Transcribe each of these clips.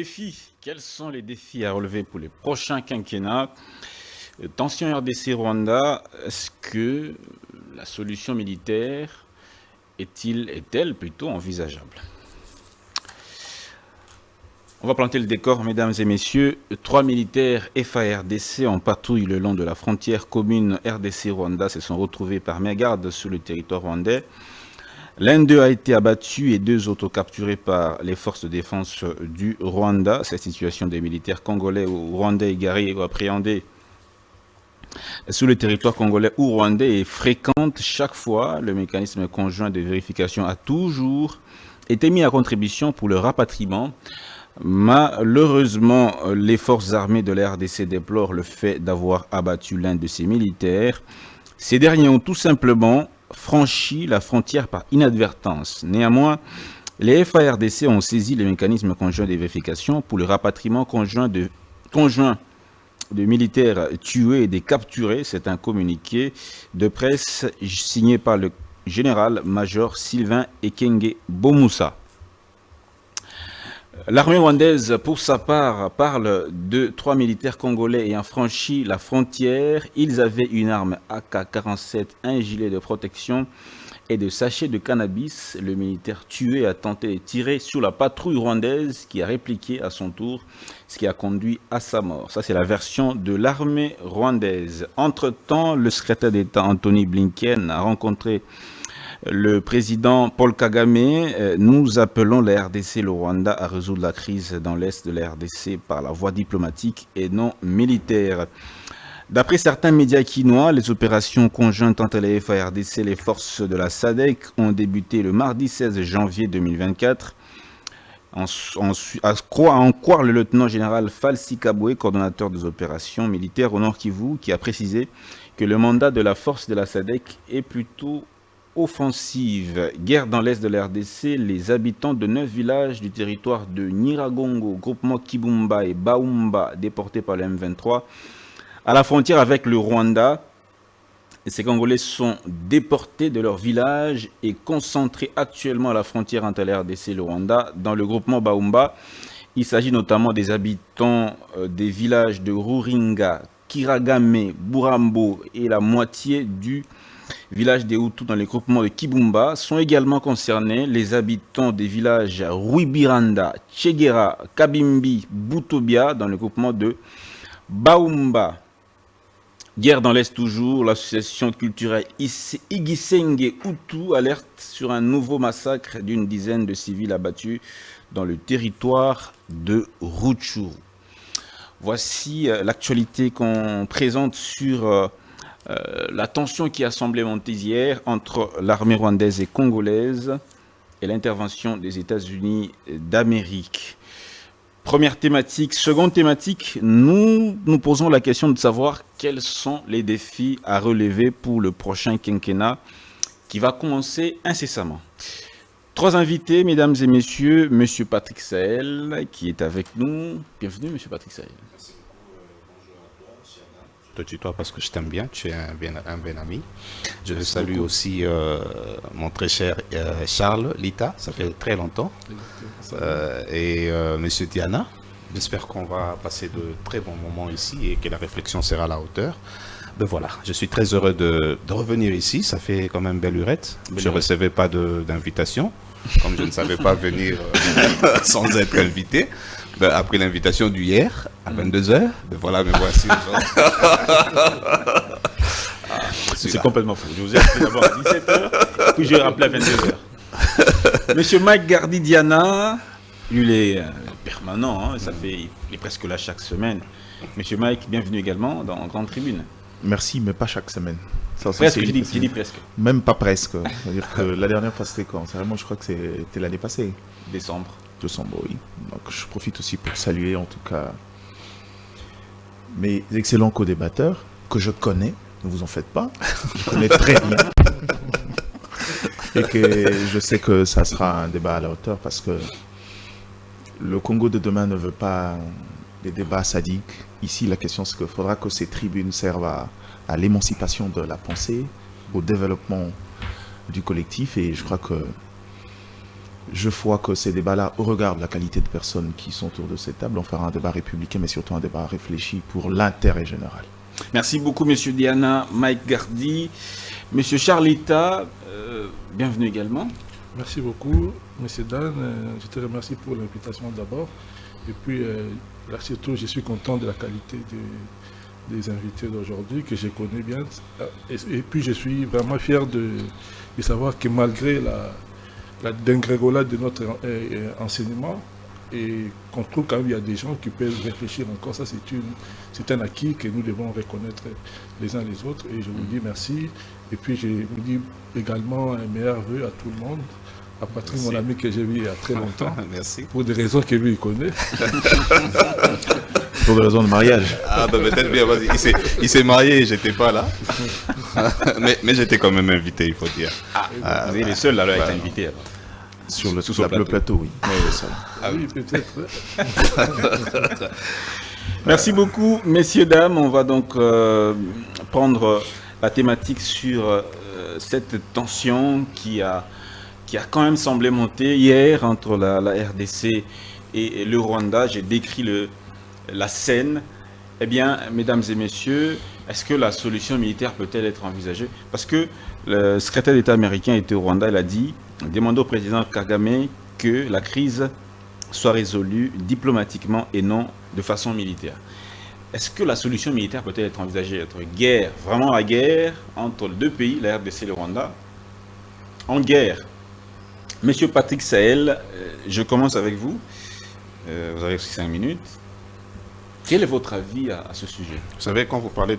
défis. Quels sont les défis à relever pour les prochains quinquennats? Tension RDC-Rwanda, est-ce que la solution militaire est-elle plutôt envisageable? On va planter le décor, mesdames et messieurs. 3 militaires FARDC en patrouille le long de la frontière commune RDC-Rwanda se sont retrouvés par mégarde sur le territoire rwandais. L'un d'eux a été abattu et 2 autres capturés par les forces de défense du Rwanda. Cette situation des militaires congolais ou rwandais égarés ou appréhendés sur le territoire congolais ou rwandais est fréquente chaque fois. Le mécanisme conjoint de vérification a toujours été mis à contribution pour le rapatriement. Malheureusement, les forces armées de la RDC déplorent le fait d'avoir abattu l'un de ses militaires. Ces derniers ont tout simplement franchi la frontière par inadvertance. Néanmoins, les FARDC ont saisi le mécanisme conjoint de vérification pour le rapatriement conjoint de militaires tués et de capturés. C'est un communiqué de presse signé par le général-major Sylvain Ekenge Bomoussa. L'armée rwandaise, pour sa part, parle de 3 militaires congolais ayant franchi la frontière. Ils avaient une arme AK-47, un gilet de protection et des sachets de cannabis. Le militaire tué a tenté de tirer sur la patrouille rwandaise qui a répliqué à son tour, ce qui a conduit à sa mort. Ça, c'est la version de l'armée rwandaise. Entre-temps, le secrétaire d'État Anthony Blinken a rencontré le président Paul Kagame. Nous appelons la RDC et le Rwanda à résoudre la crise dans l'est de la RDC par la voie diplomatique et non militaire. D'après certains médias quinois, les opérations conjointes entre les FARDC et les forces de la SADC ont débuté le mardi 16 janvier 2024. À en croire le lieutenant-général Falsi Kabwe, coordonnateur des opérations militaires au Nord Kivu, qui a précisé que le mandat de la force de la SADC est plutôt offensive. Guerre dans l'est de la RDC, les habitants de 9 villages du territoire de Nyiragongo, groupement Kibumba et Baumba, déportés par le M23, à la frontière avec le Rwanda. Et ces Congolais sont déportés de leur village et concentrés actuellement à la frontière entre la RDC et le Rwanda, dans le groupement Baumba. Il s'agit notamment des habitants des villages de Ruringa, Kiragame, Burambo et la moitié du village des Hutus dans les groupements de Kibumba. Sont également concernés les habitants des villages Ruibiranda, Tchegera, Kabimbi, Boutobia dans le groupement de Baumba. Guerre dans l'Est toujours, l'association culturelle Igisenge Hutu alerte sur un nouveau massacre d'une dizaine de civils abattus dans le territoire de Rutshuru. Voici l'actualité qu'on présente sur la tension qui a semblé monter hier entre l'armée rwandaise et congolaise et l'intervention des États-Unis d'Amérique. Première thématique. Seconde thématique, nous posons la question de savoir quels sont les défis à relever pour le prochain quinquennat qui va commencer incessamment. 3 invités, mesdames et messieurs. Monsieur Patrick Sahel qui est avec nous. Bienvenue, monsieur Patrick Sahel. Merci beaucoup. Bonjour à toi, Siana. Je te tutoie parce que je t'aime bien, tu es un bien ami. Je salue aussi mon très cher Charles Lita, ça fait très longtemps. Et monsieur Diana. J'espère qu'on va passer de très bons moments ici et que la réflexion sera à la hauteur. Ben voilà, je suis très heureux de revenir ici. Ça fait quand même belle lurette. Je ne recevais pas d'invitation, comme je ne savais pas venir sans être invité. Ben, après l'invitation d'hier, à 22h, ben voilà, me voici aujourd'hui. C'est complètement fou. Je vous ai appelé d'abord à 17h, puis j'ai rappelé à 22h. Monsieur Mike Gardidiana, lui, il est permanent, hein, il est presque là chaque semaine. Monsieur Mike, bienvenue également dans Grande Tribune. Merci, mais pas chaque semaine. Presque, j'ai dit presque. Même pas presque. C'est-à-dire que la dernière fois, c'était quand? Vraiment, je crois que c'était l'année passée. Décembre, oui. Donc, je profite aussi pour saluer, en tout cas, mes excellents co-débatteurs, que je connais, ne vous en faites pas. Je connais très bien. Et que je sais que ça sera un débat à la hauteur parce que le Congo de demain ne veut pas des débats sadiques. Ici, la question, c'est qu'il faudra que ces tribunes servent à l'émancipation de la pensée, au développement du collectif. Et je crois que Je vois que ces débats-là, au regard de la qualité de personnes qui sont autour de cette table, on fera un débat républicain, mais surtout un débat réfléchi pour l'intérêt général. Merci beaucoup, Monsieur Diana, Mike Gardy. Monsieur Charlita, bienvenue également. Merci beaucoup, Monsieur Dan. Je te remercie pour l'invitation d'abord. Et puis, là, surtout, je suis content de la qualité des invités d'aujourd'hui, que je connais bien. Et puis, je suis vraiment fier de savoir que malgré la dégringolade de notre enseignement, et qu'on trouve quand même il y a des gens qui peuvent réfléchir encore. Ça, c'est un acquis que nous devons reconnaître les uns les autres. Et je vous dis merci. Et puis, je vous dis également un meilleur vœu à tout le monde. À Patrick, mon ami que j'ai vu il y a très longtemps. Merci. Pour des raisons que lui, il connaît. Pour des raisons de mariage. Ah, bah, peut-être bien, vas-y. Il s'est marié, j'étais pas là. mais j'étais quand même invité, il faut dire. Vous êtes les seuls à être invités. Sur le plateau, oui. Oui, peut-être. Merci beaucoup, messieurs, dames. On va donc prendre la thématique sur cette tension qui a quand même semblé monter hier entre la RDC et le Rwanda. J'ai décrit la scène. Eh bien, mesdames et messieurs, est-ce que la solution militaire peut-elle être envisagée? Parce que le secrétaire d'État américain était au Rwanda, il a dit, demandez au président Kagame que la crise soit résolue diplomatiquement et non de façon militaire. Est-ce que la solution militaire peut-elle être envisagée? Être guerre, vraiment la guerre entre les deux pays, la RDC et le Rwanda, en guerre. Monsieur Patrick Sahel, je commence avec vous. Vous avez aussi 5 minutes. Quel est votre avis à ce sujet? Vous savez, quand vous parlez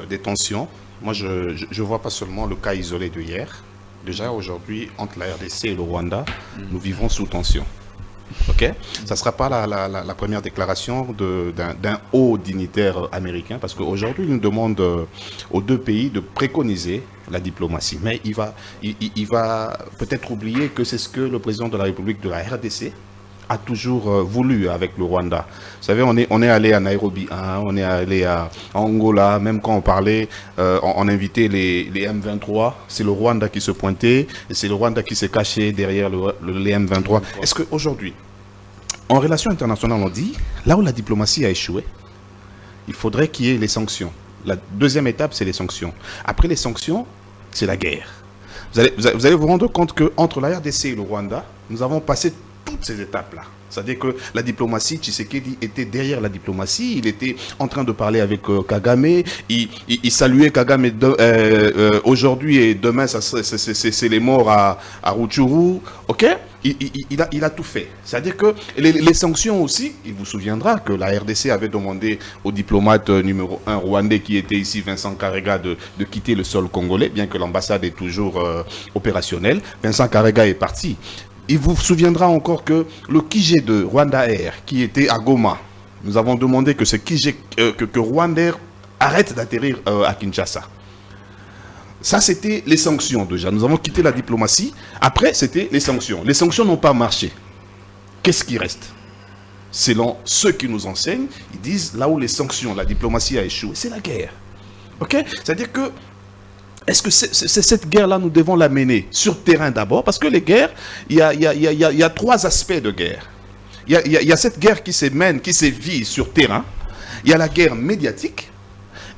des tensions, moi je ne vois pas seulement le cas isolé de hier. Déjà aujourd'hui, entre la RDC et le Rwanda, nous vivons sous tension. Ok? Ça ne sera pas la première déclaration d'un haut dignitaire américain, parce qu'aujourd'hui, il nous demande aux deux pays de préconiser la diplomatie. Mais il va peut-être oublier que c'est ce que le président de la République de la RDC a toujours voulu avec le Rwanda. Vous savez, on est allé à Nairobi, hein, on est allé à Angola, même quand on parlait, on invitait les M23, c'est le Rwanda qui se pointait, et c'est le Rwanda qui s'est caché derrière les M23. Est-ce qu'aujourd'hui, en relation internationale, on dit, là où la diplomatie a échoué, il faudrait qu'il y ait les sanctions. La deuxième étape, c'est les sanctions. Après les sanctions, c'est la guerre. Vous allez vous rendre compte qu'entre la RDC et le Rwanda, nous avons passé toutes ces étapes-là. C'est-à-dire que la diplomatie, Tshisekedi était derrière la diplomatie, il était en train de parler avec Kagame, il saluait Kagame aujourd'hui et demain, c'est les morts à Rutshuru, ok? Il a tout fait. C'est-à-dire que les sanctions aussi, il vous souviendra que la RDC avait demandé au diplomate numéro 1 rwandais qui était ici, Vincent Karega, de quitter le sol congolais, bien que l'ambassade est toujours opérationnelle. Vincent Karega est parti. Il vous souviendra encore que le QG de Rwanda Air, qui était à Goma, nous avons demandé que ce QG, que Rwanda Air arrête d'atterrir à Kinshasa. Ça, c'était les sanctions déjà. Nous avons quitté la diplomatie. Après, c'était les sanctions. Les sanctions n'ont pas marché. Qu'est-ce qui reste? Selon ceux qui nous enseignent, ils disent là où les sanctions, la diplomatie a échoué, c'est la guerre. Ok? C'est-à-dire que est-ce que c'est cette guerre-là, nous devons la mener sur terrain d'abord? Parce que les guerres, il y a trois aspects de guerre. Il y a cette guerre qui se mène, qui se vit sur terrain. Il y a la guerre médiatique.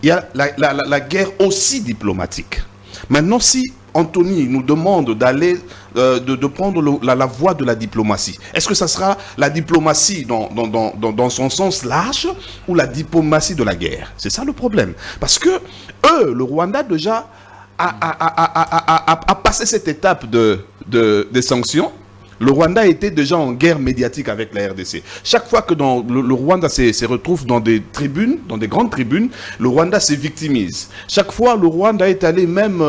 Il y a la guerre aussi diplomatique. Maintenant, si Anthony nous demande d'aller, de prendre la voie de la diplomatie, est-ce que ça sera la diplomatie dans son sens large ou la diplomatie de la guerre? C'est ça le problème. Parce que eux, le Rwanda déjà a passé cette étape des sanctions. Le Rwanda était déjà en guerre médiatique avec la RDC. Chaque fois que le Rwanda se retrouve dans des tribunes, dans des grandes tribunes, le Rwanda se victimise. Chaque fois, le Rwanda est allé même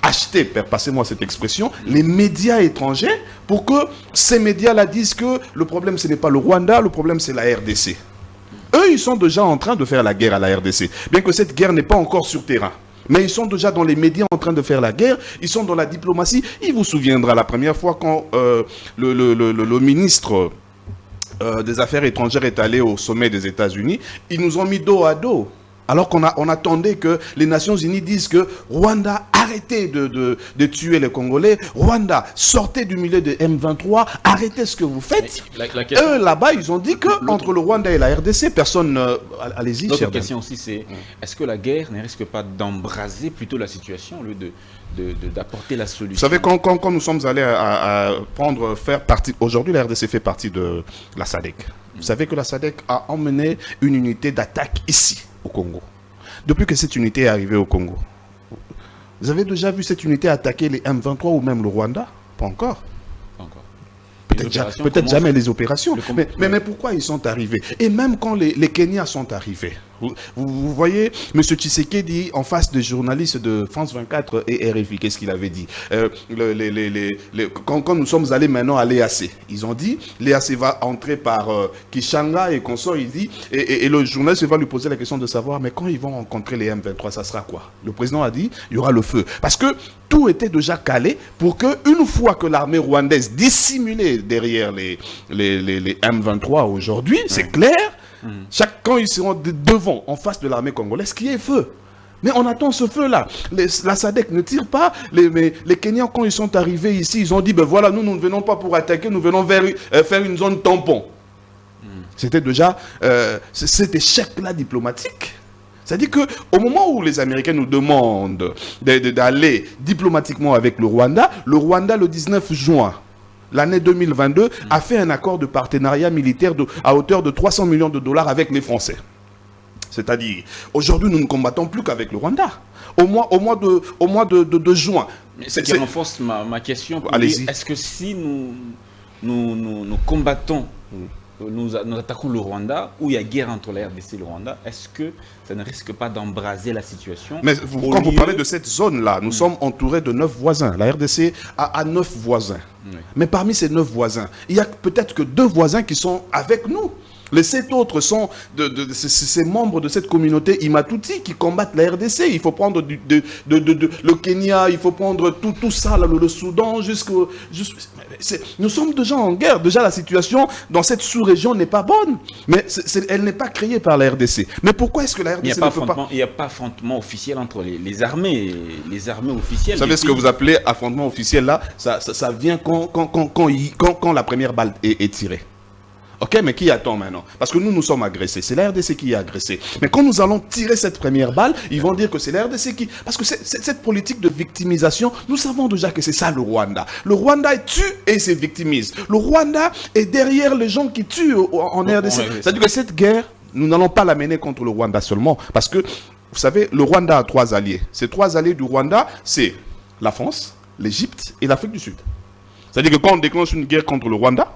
acheter, passez-moi cette expression, les médias étrangers pour que ces médias-là disent que le problème, ce n'est pas le Rwanda, le problème, c'est la RDC. Eux, ils sont déjà en train de faire la guerre à la RDC, bien que cette guerre n'est pas encore sur terrain. Mais ils sont déjà dans les médias en train de faire la guerre, ils sont dans la diplomatie. Il vous souviendra la première fois quand le ministre des Affaires étrangères est allé au sommet des États-Unis, ils nous ont mis dos à dos. Alors qu'on attendait que les Nations Unies disent que Rwanda a arrêtez de tuer les Congolais. Rwanda, sortez du milieu de M23, arrêtez ce que vous faites. Eux, là-bas, ils ont dit qu'entre le Rwanda et la RDC, personne... Allez-y, L'autre question aussi, c'est est-ce que la guerre ne risque pas d'embraser plutôt la situation au lieu d'apporter la solution? Vous savez, quand nous sommes allés faire partie... Aujourd'hui, la RDC fait partie de la SADC. Vous savez que la SADC a emmené une unité d'attaque ici, au Congo. Depuis que cette unité est arrivée au Congo, vous avez déjà vu cette unité attaquer les M23 ou même le Rwanda? Pas encore. Peut-être jamais les opérations. Mais pourquoi ils sont arrivés? Et même quand les Kenyans sont arrivés, vous voyez, M. Tshisekedi en face des journalistes de France 24 et RFI, qu'est-ce qu'il avait dit? Quand nous sommes allés maintenant à l'EAC, ils ont dit, l'EAC va entrer par Kishanga et consort, il dit, et le journaliste va lui poser la question de savoir, mais quand ils vont rencontrer les M23, ça sera quoi? Le président a dit, il y aura le feu. Parce que tout était déjà calé pour que, une fois que l'armée rwandaise dissimulée derrière les M23 aujourd'hui, c'est clair, quand ils seront devant, en face de l'armée congolaise, qu'il y ait feu. Mais on attend ce feu-là. La SADC ne tire pas. Les Kenyans, quand ils sont arrivés ici, ils ont dit, ben voilà, nous ne venons pas pour attaquer, nous venons faire une zone tampon. C'était déjà cet échec-là diplomatique. C'est-à-dire qu'au moment où les Américains nous demandent d'aller diplomatiquement avec le Rwanda, le 19 juin, l'année 2022, a fait un accord de partenariat militaire à hauteur de 300 millions de dollars avec les Français. C'est-à-dire, aujourd'hui, nous ne combattons plus qu'avec le Rwanda. Au mois de juin. Ce qui renforce ma question. Est-ce que si nous combattons, nous attaquons le Rwanda, où il y a guerre entre la RDC et le Rwanda, est-ce que ça ne risque pas d'embraser la situation? Mais quand vous parlez de cette zone-là, nous sommes entourés de 9 voisins. La RDC a 9 voisins. Oui. Mais parmi ces 9 voisins, il y a peut-être que 2 voisins qui sont avec nous. Les 7 autres sont ces membres de cette communauté Imatuti qui combattent la RDC. Il faut prendre le Kenya, il faut prendre tout ça, là, le Soudan, nous sommes déjà en guerre. Déjà, la situation dans cette sous-région n'est pas bonne. Mais elle n'est pas créée par la RDC. Mais pourquoi est-ce que la RDC ne peut pas... Il n'y a pas affrontement officiel entre les armées officielles. Vous savez ce que vous appelez affrontement officiel là? Ça vient quand la première balle est tirée. Ok, mais qui attend maintenant? Parce que nous sommes agressés. C'est la RDC qui est agressée. Mais quand nous allons tirer cette première balle, ils vont dire que c'est la RDC qui... Parce que cette politique de victimisation, nous savons déjà que c'est ça le Rwanda. Le Rwanda tue et se victimise. Le Rwanda est derrière les gens qui tuent en RDC. C'est-à-dire que cette guerre, nous n'allons pas la mener contre le Rwanda seulement. Parce que, vous savez, le Rwanda a 3 alliés. Ces 3 alliés du Rwanda, c'est la France, l'Égypte et l'Afrique du Sud. C'est-à-dire que quand on déclenche une guerre contre le Rwanda,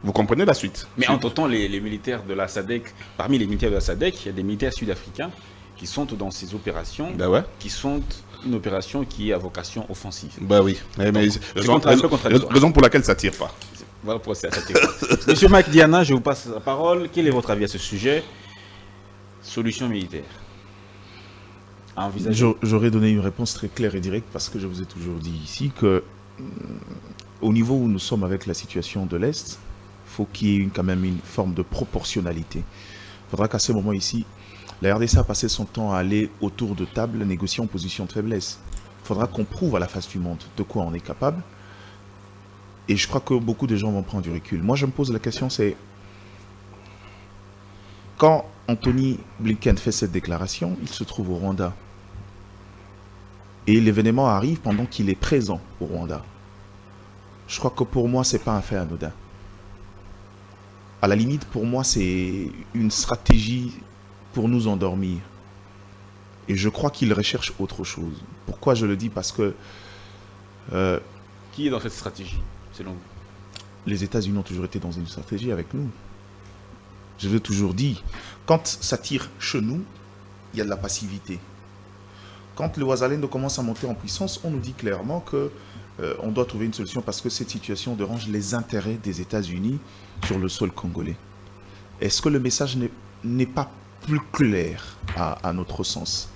vous comprenez la suite. Mais entre-temps, les militaires de la SADC, parmi les militaires de la SADC, il y a des militaires sud-africains qui sont dans ces opérations, qui sont une opération qui est à vocation offensive. Ben oui. Raison pour laquelle ça ne tire pas. Voilà pourquoi ça tire pas. Monsieur Mike Diana, je vous passe la parole. Quel est votre avis à ce sujet? Solution militaire. J'aurais donné une réponse très claire et directe parce que je vous ai toujours dit ici que au niveau où nous sommes avec la situation de l'Est, il faut qu'il y ait quand même une forme de proportionnalité. Il faudra qu'à ce moment ici, la RDC a passé son temps à aller autour de table négocier en position de faiblesse. Il faudra qu'on prouve à la face du monde de quoi on est capable. Et je crois que beaucoup de gens vont prendre du recul. Moi, je me pose la question, c'est... Quand Anthony Blinken fait cette déclaration, il se trouve au Rwanda. Et l'événement arrive pendant qu'il est présent au Rwanda. Je crois que pour moi, ce n'est pas un fait anodin. À la limite, pour moi, c'est une stratégie pour nous endormir. Et je crois qu'il recherche autre chose. Pourquoi je le dis? Parce que... Qui est dans cette stratégie, selon vous? Les États-Unis ont toujours été dans une stratégie avec nous. Je l'ai toujours dit, quand ça tire chez nous, il y a de la passivité. Quand le Ouazalendo commence à monter en puissance, on nous dit clairement que on doit trouver une solution parce que cette situation dérange les intérêts des États-Unis sur le sol congolais. Est-ce que le message n'est pas plus clair à notre sens?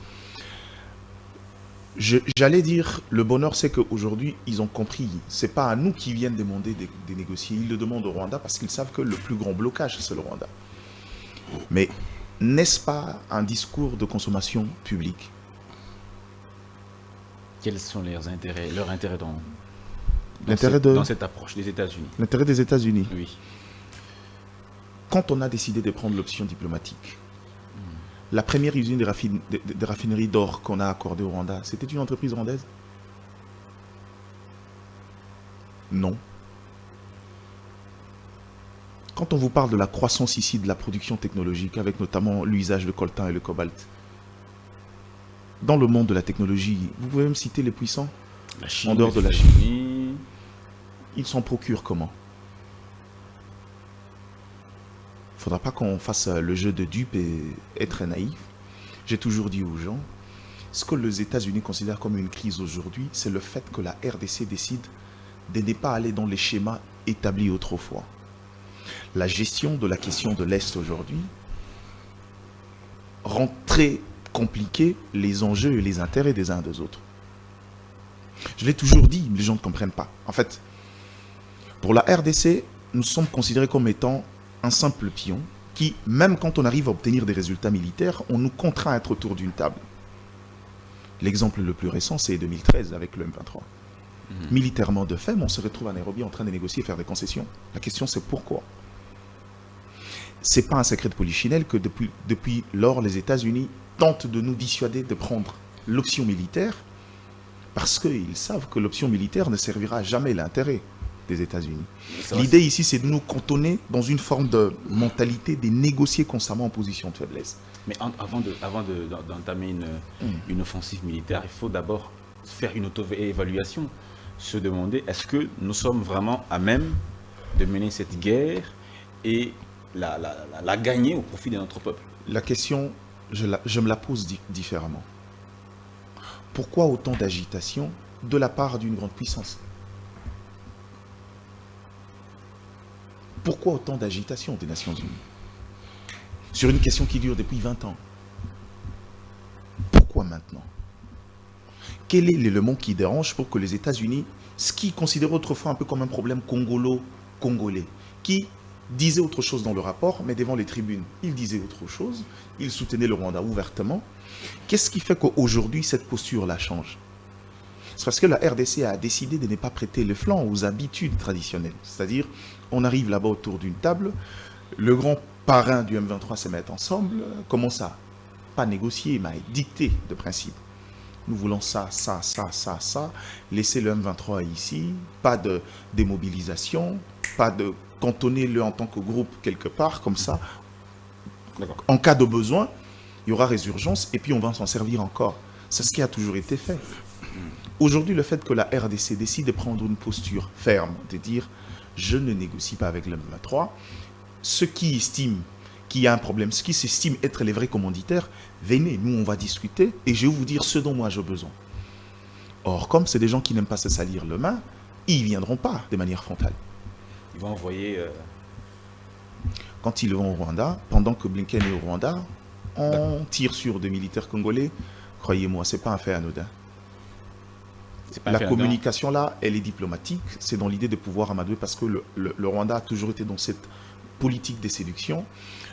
J'allais dire, le bonheur, c'est qu'aujourd'hui, ils ont compris. Ce n'est pas à nous qui viennent demander de négocier. Ils le demandent au Rwanda parce qu'ils savent que le plus grand blocage, c'est le Rwanda. Mais n'est-ce pas un discours de consommation publique? Quels sont leurs intérêts L'intérêt dans cette approche des États-Unis? L'intérêt des États-Unis. Oui. Quand on a décidé de prendre l'option diplomatique, la première usine de raffinerie d'or qu'on a accordée au Rwanda, c'était une entreprise rwandaise? Non. Quand on vous parle de la croissance ici de la production technologique, avec notamment l'usage de coltan et le cobalt, dans le monde de la technologie, vous pouvez me citer les puissants? La Chine, En dehors de les la Chine. États-Unis. Ils s'en procurent comment? Il ne faudra pas qu'on fasse le jeu de dupe et être naïf. J'ai toujours dit aux gens, ce que les États-Unis considèrent comme une crise aujourd'hui, c'est le fait que la RDC décide de ne pas aller dans les schémas établis autrefois. La gestion de la question de l'Est aujourd'hui rend très compliqué les enjeux et les intérêts des uns et des autres. Je l'ai toujours dit, les gens ne comprennent pas. En fait, pour la RDC, nous sommes considérés comme étant un simple pion qui, même quand on arrive à obtenir des résultats militaires, on nous contraint à être autour d'une table. L'exemple le plus récent, c'est 2013 avec le M23. Militairement de fait, on se retrouve à Nairobi en train de négocier et faire des concessions. La question, c'est pourquoi? C'est pas un secret de polichinelle que depuis lors, les États-Unis tentent de nous dissuader de prendre l'option militaire parce qu'ils savent que l'option militaire ne servira jamais l'intérêt des États-Unis. L'idée ici, c'est de nous cantonner dans une forme de mentalité de négocier constamment en position de faiblesse. Mais avant d'entamer une offensive militaire, il faut d'abord faire une auto-évaluation, se demander est-ce que nous sommes vraiment à même de mener cette guerre et la gagner au profit de notre peuple. La question, je me la pose différemment. Pourquoi autant d'agitation de la part d'une grande puissance? Pourquoi autant d'agitation des Nations Unies sur une question qui dure depuis 20 ans? Pourquoi maintenant? Quel est l'élément qui dérange pour que les États-Unis, ce qu'ils considéraient autrefois un peu comme un problème congolais, qui disait autre chose dans le rapport, mais devant les tribunes, ils disaient autre chose, ils soutenaient le Rwanda ouvertement. Qu'est-ce qui fait qu'aujourd'hui, cette posture-là change? C'est parce que la RDC a décidé de ne pas prêter le flanc aux habitudes traditionnelles. C'est-à-dire, on arrive là-bas autour d'une table, le grand parrain du M23 se met ensemble, commence à pas négocier, mais à dicter de principe. Nous voulons ça, laisser le M23 ici, pas de démobilisation, pas de cantonner-le en tant que groupe quelque part, comme ça. En cas de besoin, il y aura résurgence et puis on va s'en servir encore. C'est ce qui a toujours été fait. Aujourd'hui, le fait que la RDC décide de prendre une posture ferme, de dire je ne négocie pas avec le M23, ceux qui estiment qu'il y a un problème, ceux qui s'estiment être les vrais commanditaires, venez, nous on va discuter et je vais vous dire ce dont moi j'ai besoin. Or, comme c'est des gens qui n'aiment pas se salir les mains, ils ne viendront pas de manière frontale. Ils vont envoyer... Quand ils vont au Rwanda, pendant que Blinken est au Rwanda, on tire sur des militaires congolais. Croyez-moi, ce n'est pas un fait anodin. La communication là, elle est diplomatique. C'est dans l'idée de pouvoir amadouer parce que le Rwanda a toujours été dans cette politique de séduction.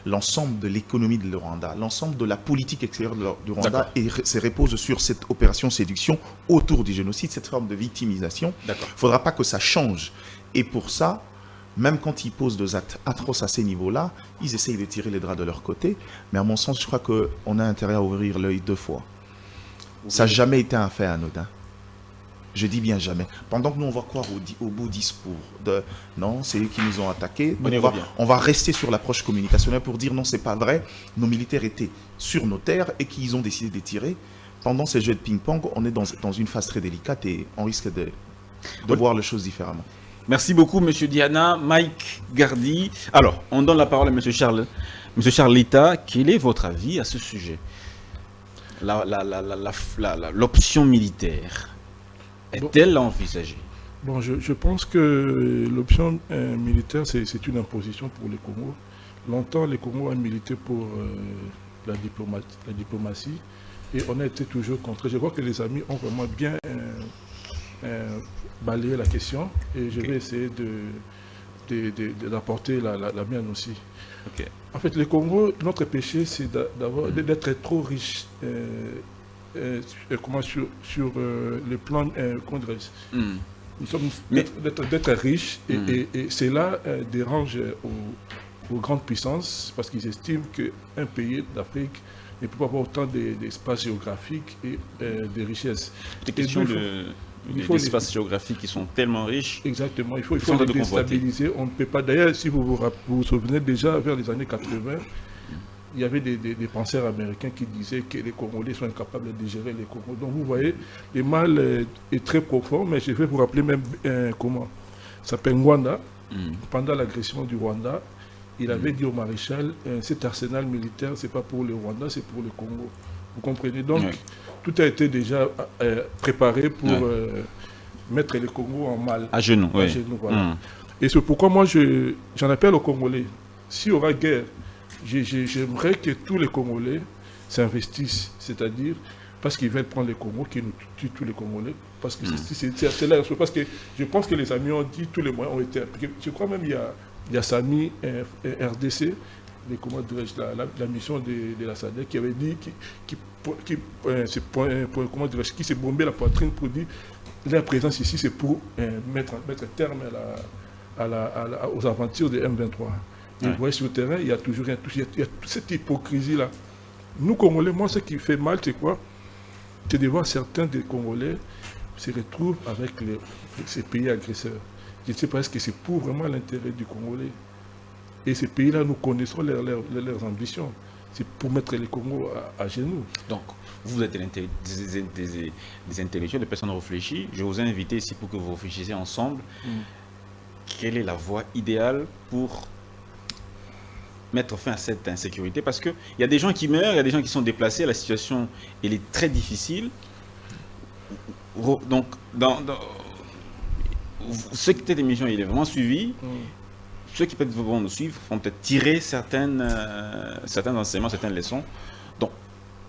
L'ensemble de l'économie de le Rwanda, l'ensemble de la politique extérieure du Rwanda se repose sur cette opération séduction autour du génocide, cette forme de victimisation. Il ne faudra pas que ça change. Et pour ça, même quand ils posent des actes atroces à ces niveaux-là, ils essayent de tirer les draps de leur côté. Mais à mon sens, je crois qu'on a intérêt à ouvrir l'œil deux fois. Ça n'a jamais été un fait anodin. Je dis bien jamais. Pendant que nous, on va croire au beau discours de non, c'est eux qui nous ont attaqués. On va rester sur l'approche communicationnelle pour dire non, c'est pas vrai. Nos militaires étaient sur nos terres et qu'ils ont décidé de tirer. Pendant ces jeux de ping-pong, on est dans une phase très délicate et on risque de voir les choses différemment. Merci beaucoup, M. Diana. Mike Gardy. Alors, on donne la parole à M. Charles. M. Charlita, quel est votre avis à ce sujet? L'option militaire est-elle envisagée? Bon, je pense que l'option militaire, c'est une imposition pour les Congos. Longtemps, les Congos ont milité pour la diplomatie et on a été toujours contre. Je crois que les amis ont vraiment bien balayé la question et je vais essayer d'apporter la mienne aussi. En fait, les Congos, notre péché, c'est d'être trop riche sur le plan, comment dirais-je, Hmm. nous sommes Mais- d'être riches Mm. et cela dérange aux grandes puissances parce qu'ils estiment qu'un pays d'Afrique ne peut pas avoir autant d'espace géographique et de richesses. Des Et questions donc, il faut les- d'espaces géographiques qui sont tellement riches. Exactement, il faut Ils sont en les train de convoiter. déstabiliser. On ne peut pas. D'ailleurs, si vous souvenez déjà, vers les années 80, il y avait des penseurs américains qui disaient que les Congolais sont incapables de gérer les Congos. Donc vous voyez, le mal est très profond, mais je vais vous rappeler même comment. Ça s'appelle Rwanda. Hmm. Pendant l'agression du Rwanda, il avait dit au maréchal, cet arsenal militaire, ce n'est pas pour le Rwanda, c'est pour le Congo. Vous comprenez? Donc, Ouais. tout a été déjà préparé pour Ouais. mettre le Congo en mal. À genoux, À oui. genoux, voilà. Hmm. Et c'est pourquoi moi, j'en appelle aux Congolais. S'il y aura guerre, j'aimerais que tous les Congolais s'investissent, c'est-à-dire parce qu'ils veulent prendre les Congos, qu'ils nous tuent tous les Congolais. Parce que c'est là, parce que je pense que les amis ont dit, tous les moyens ont été appliqués. Je crois même il y a Sami, RDC, comment dirais-je, la mission de la SADC, qui avait dit, comment dirais-je, qui s'est bombé la poitrine pour dire leur présence ici, c'est pour mettre terme aux aventures de M23. Et Ouais. vous voyez, sur le terrain, il y a toujours rien, il y a toute cette hypocrisie-là. Nous, Congolais, moi, ce qui fait mal, c'est quoi? C'est de voir certains des Congolais se retrouvent avec ces pays agresseurs. Je ne sais pas, est-ce que c'est pour vraiment l'intérêt du Congolais? Et ces pays-là, nous connaissons leurs ambitions. C'est pour mettre les Congos à genoux. Donc, vous êtes des intellectuels, des personnes réfléchies. Je vous ai invité ici pour que vous réfléchissiez ensemble. Quelle est la voie idéale pour mettre fin à cette insécurité? Parce qu'il y a des gens qui meurent, il y a des gens qui sont déplacés, la situation elle est très difficile. Donc, ceux qui étaient émission, il est vraiment suivi. Ceux qui peut-être vont nous suivre vont peut-être tirer certains enseignements, certaines leçons. Donc,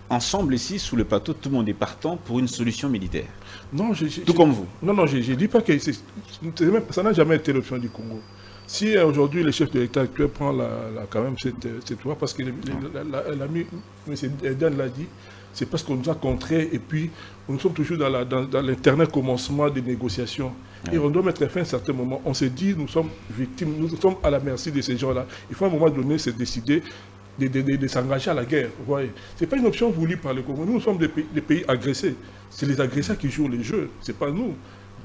ensemble ici, sous le plateau, tout le monde est partant pour une solution militaire. Non, Tout comme vous. Non, je ne dis pas que ça n'a jamais été l'option du Congo. Si aujourd'hui le chef de l'État actuel prend quand même cette loi, parce que l'ami M. Eden l'a dit, c'est parce qu'on nous a contrés et puis nous sommes toujours dans l'éternel commencement des négociations. Ouais. Et on doit mettre fin à un certain moment. On s'est dit, nous sommes victimes, nous sommes à la merci de ces gens-là. Il faut à un moment donné se décider de s'engager à la guerre. Ce n'est pas une option voulue par le Congo. Nous sommes des pays agressés. C'est les agresseurs qui jouent les jeux, ce n'est pas nous.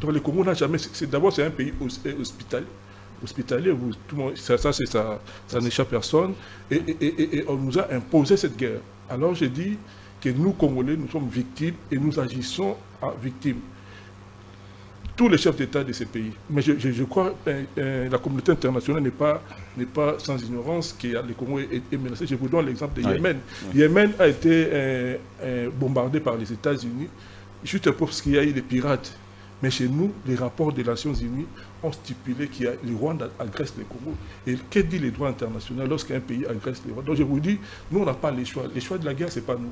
Donc le Congo n'a jamais... D'abord, c'est un pays hospitalier, tout le monde, ça n'échappe à personne. Et on nous a imposé cette guerre. Alors j'ai dit que nous, Congolais, nous sommes victimes et nous agissons à victimes. Tous les chefs d'État de ces pays. Mais je crois que la communauté internationale n'est pas sans ignorance que le Congo est menacé. Je vous donne l'exemple de Yémen. Oui. Yémen a été bombardé par les États-Unis juste parce qu'il y a eu des pirates. Mais chez nous, les rapports des Nations Unies ont stipulé que le Rwanda agresse le Congo. Et que dit les droits internationaux lorsqu'un pays agresse le Rwanda? Donc je vous dis, nous, on n'a pas les choix. Les choix de la guerre, ce n'est pas nous.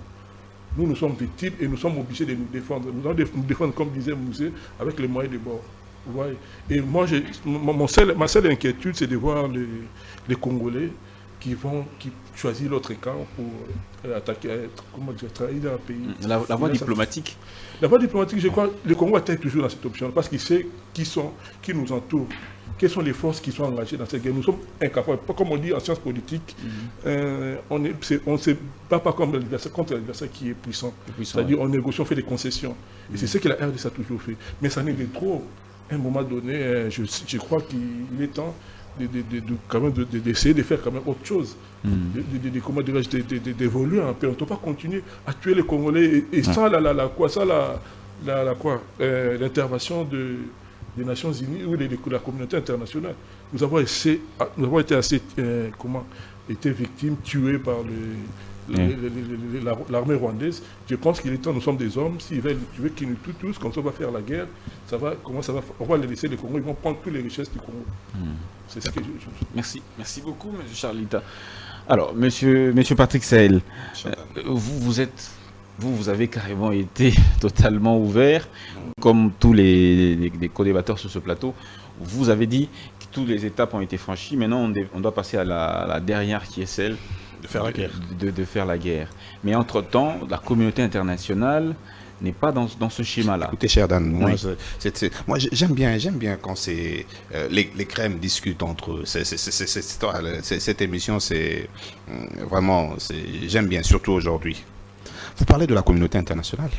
Nous sommes victimes et nous sommes obligés de nous défendre. Nous devons nous défendre, comme disait Moussé, avec les moyens de bord. Vous voyez? Et moi, ma seule inquiétude, c'est de voir les Congolais qui choisissent l'autre camp pour attaquer, trahir un pays. La voie diplomatique. La voie diplomatique, je crois, le Congo est toujours dans cette option parce qu'il sait qui nous entoure. Quelles sont les forces qui sont engagées dans cette guerre? Nous sommes incapables. Comme on dit en sciences politiques, on ne se bat pas contre l'adversaire qui est puissant. C'est-à-dire on négocie, on fait des concessions. Et c'est ce que la RDC a toujours fait. Mais ça n'est de trop. À un moment donné, je crois qu'il est temps d'essayer de faire quand même autre chose. D'évoluer un peu. On ne peut pas continuer à tuer les Congolais et sans l'intervention des Nations Unies ou de la communauté internationale. Nous avons été assez été victimes, tués par l'armée rwandaise. Je pense qu'il est temps, nous sommes des hommes, s'ils veulent qu'ils nous tuent tous, comme ça on va faire la guerre, on va les laisser les Congo, ils vont prendre toutes les richesses du Congo. C'est ce que Merci beaucoup, M. Charlita. Alors, monsieur Patrick Sahel, vous avez carrément été totalement ouvert, comme tous les co-débatteurs sur ce plateau. Vous avez dit que toutes les étapes ont été franchies. Maintenant, on doit passer à la dernière qui est celle de faire la guerre. Mais entre-temps, la communauté internationale n'est pas dans ce schéma-là. Écoutez, cher Dan, moi, Oui. moi j'aime bien quand les crèmes discutent entre eux. Cette émission, c'est vraiment, j'aime bien, surtout aujourd'hui. Vous parlez de la communauté internationale.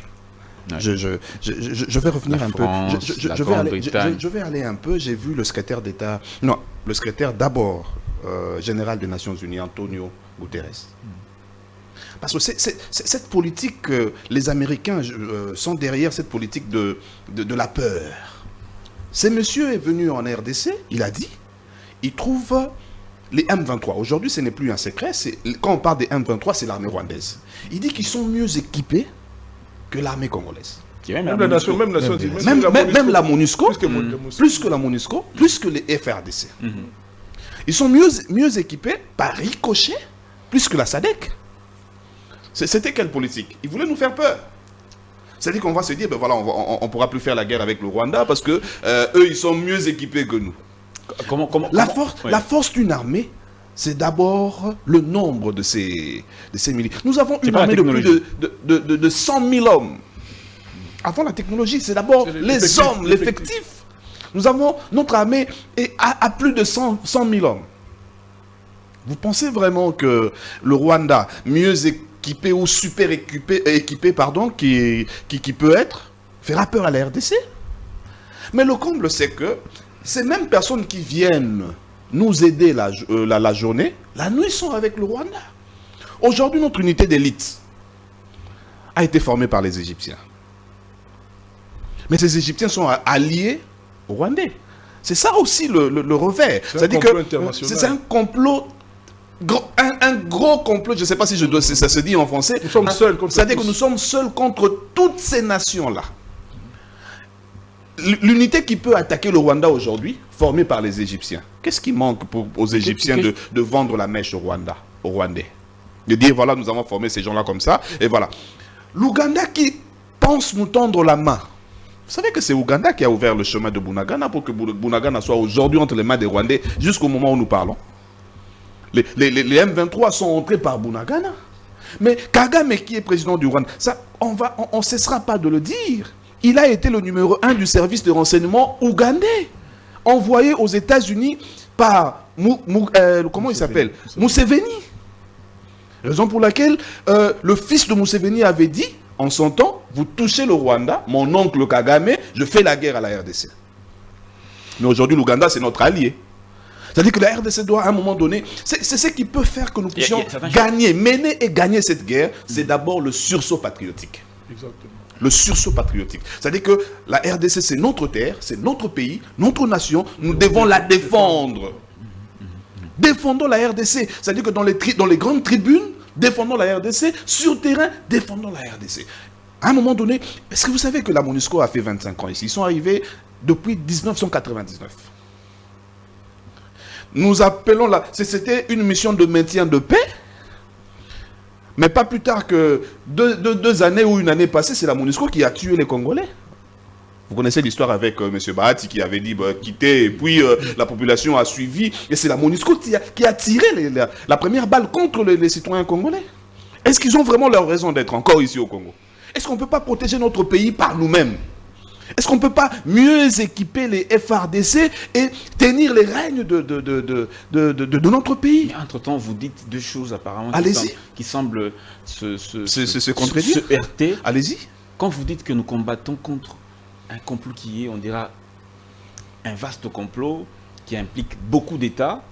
Ouais. Je vais revenir La un France, peu. la Grande-Bretagne. Je vais aller un peu. J'ai vu le secrétaire d'État, non, le secrétaire d'abord général des Nations Unies, Antonio Guterres. Parce que c'est cette politique, les Américains sont derrière cette politique de la peur. Ce monsieur est venu en RDC, il a dit, il trouve les M23. Aujourd'hui, ce n'est plus un secret. Quand on parle des M23, c'est l'armée rwandaise. Il dit qu'ils sont mieux équipés que l'armée congolaise. Même la Nations Unies. Même la MONUSCO, Plus que la MONUSCO, plus que les FRDC. Ils sont mieux équipés par ricochet, plus que la SADC. C'était quelle politique? Ils voulaient nous faire peur. C'est-à-dire qu'on va se dire, ben voilà, on ne pourra plus faire la guerre avec le Rwanda parce que eux, ils sont mieux équipés que nous. La force d'une armée, c'est d'abord le nombre de ces militaires. Nous avons une armée de plus de 100 000 hommes. Avant la technologie, c'est d'abord les hommes, l'effectif. Nous avons notre armée à plus de 100 000 hommes. Vous pensez vraiment que le Rwanda, mieux équipé ou super équipé pardon, qui peut être, fera peur à la RDC? Mais le comble, c'est que ces mêmes personnes qui viennent nous aider la journée, la nuit, sont avec le Rwanda. Aujourd'hui, notre unité d'élite a été formée par les Égyptiens. Mais ces Égyptiens sont alliés aux Rwandais. C'est ça aussi le revers. C'est-à-dire que c'est un complot, un gros complot, je ne sais pas si ça se dit en français. Nous sommes seuls contre C'est-à-dire que nous sommes seuls contre toutes ces nations-là. L'unité qui peut attaquer le Rwanda aujourd'hui, formée par les Égyptiens. Qu'est-ce qui manque aux Égyptiens de vendre la mèche au Rwandais? De dire, voilà, nous avons formé ces gens-là comme ça, et voilà. L'Ouganda qui pense nous tendre la main. Vous savez que c'est Ouganda qui a ouvert le chemin de Bunagana pour que Bunagana soit aujourd'hui entre les mains des Rwandais jusqu'au moment où nous parlons. Les M23 sont entrés par Bunagana. Mais Kagame, qui est président du Rwanda, ça, on cessera pas de le dire. Il a été le numéro 1 du service de renseignement ougandais, envoyé aux États-Unis par comment il s'appelle, Museveni. Raison pour laquelle le fils de Museveni avait dit, en son temps, vous touchez le Rwanda, mon oncle Kagame, je fais la guerre à la RDC. Mais aujourd'hui, l'Ouganda, c'est notre allié. C'est-à-dire que la RDC doit, à un moment donné, c'est ce qui peut faire que nous puissions mener et gagner cette guerre, c'est d'abord le sursaut patriotique. Exactement. Le sursaut patriotique. C'est-à-dire que la RDC, c'est notre terre, c'est notre pays, notre nation, nous devons la défendre. Défendons la RDC. C'est-à-dire que dans les grandes tribunes, défendons la RDC, sur terrain, défendons la RDC. À un moment donné, est-ce que vous savez que la MONUSCO a fait 25 ans ici? Ils sont arrivés depuis 1999. Nous appelons c'était une mission de maintien de paix. Mais pas plus tard que deux années ou une année passée, c'est la MONUSCO qui a tué les Congolais. Vous connaissez l'histoire avec M. Bahati qui avait dit quitter, et puis la population a suivi. Et c'est la MONUSCO qui a tiré la première balle contre les citoyens congolais. Est-ce qu'ils ont vraiment leur raison d'être encore ici au Congo? Est-ce qu'on ne peut pas protéger notre pays par nous-mêmes? Est-ce qu'on ne peut pas mieux équiper les FRDC et tenir les règnes de notre pays? Mais entre-temps, vous dites deux choses apparemment qui semblent se contredire. Se heurter. Allez-y. Quand vous dites que nous combattons contre un complot qui est, on dira, un vaste complot qui implique beaucoup d'États,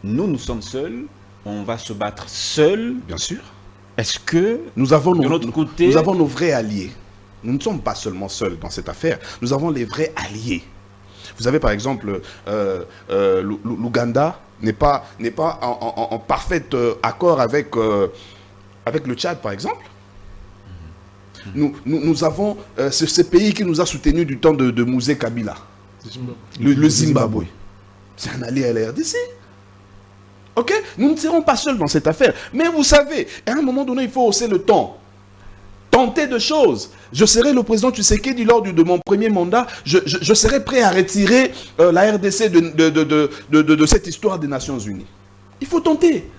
nous sommes seuls, on va se battre seuls. Bien sûr. Est-ce que, nous avons de notre côté, nous avons nos vrais alliés? Nous ne sommes pas seulement seuls dans cette affaire, nous avons les vrais alliés. Vous savez, par exemple, l'Ouganda n'est pas en parfait accord avec le Tchad, par exemple. Nous avons ce pays qui nous a soutenus du temps de Mouzé Kabila, le Zimbabwe. C'est un allié à la RDC. Ok? Nous ne serons pas seuls dans cette affaire. Mais vous savez, à un moment donné, il faut hausser le ton. Tenter de choses. Je serai le président Tshisekedi lors de mon premier mandat. Je serai prêt à retirer la RDC de cette histoire des Nations Unies. Il faut tenter.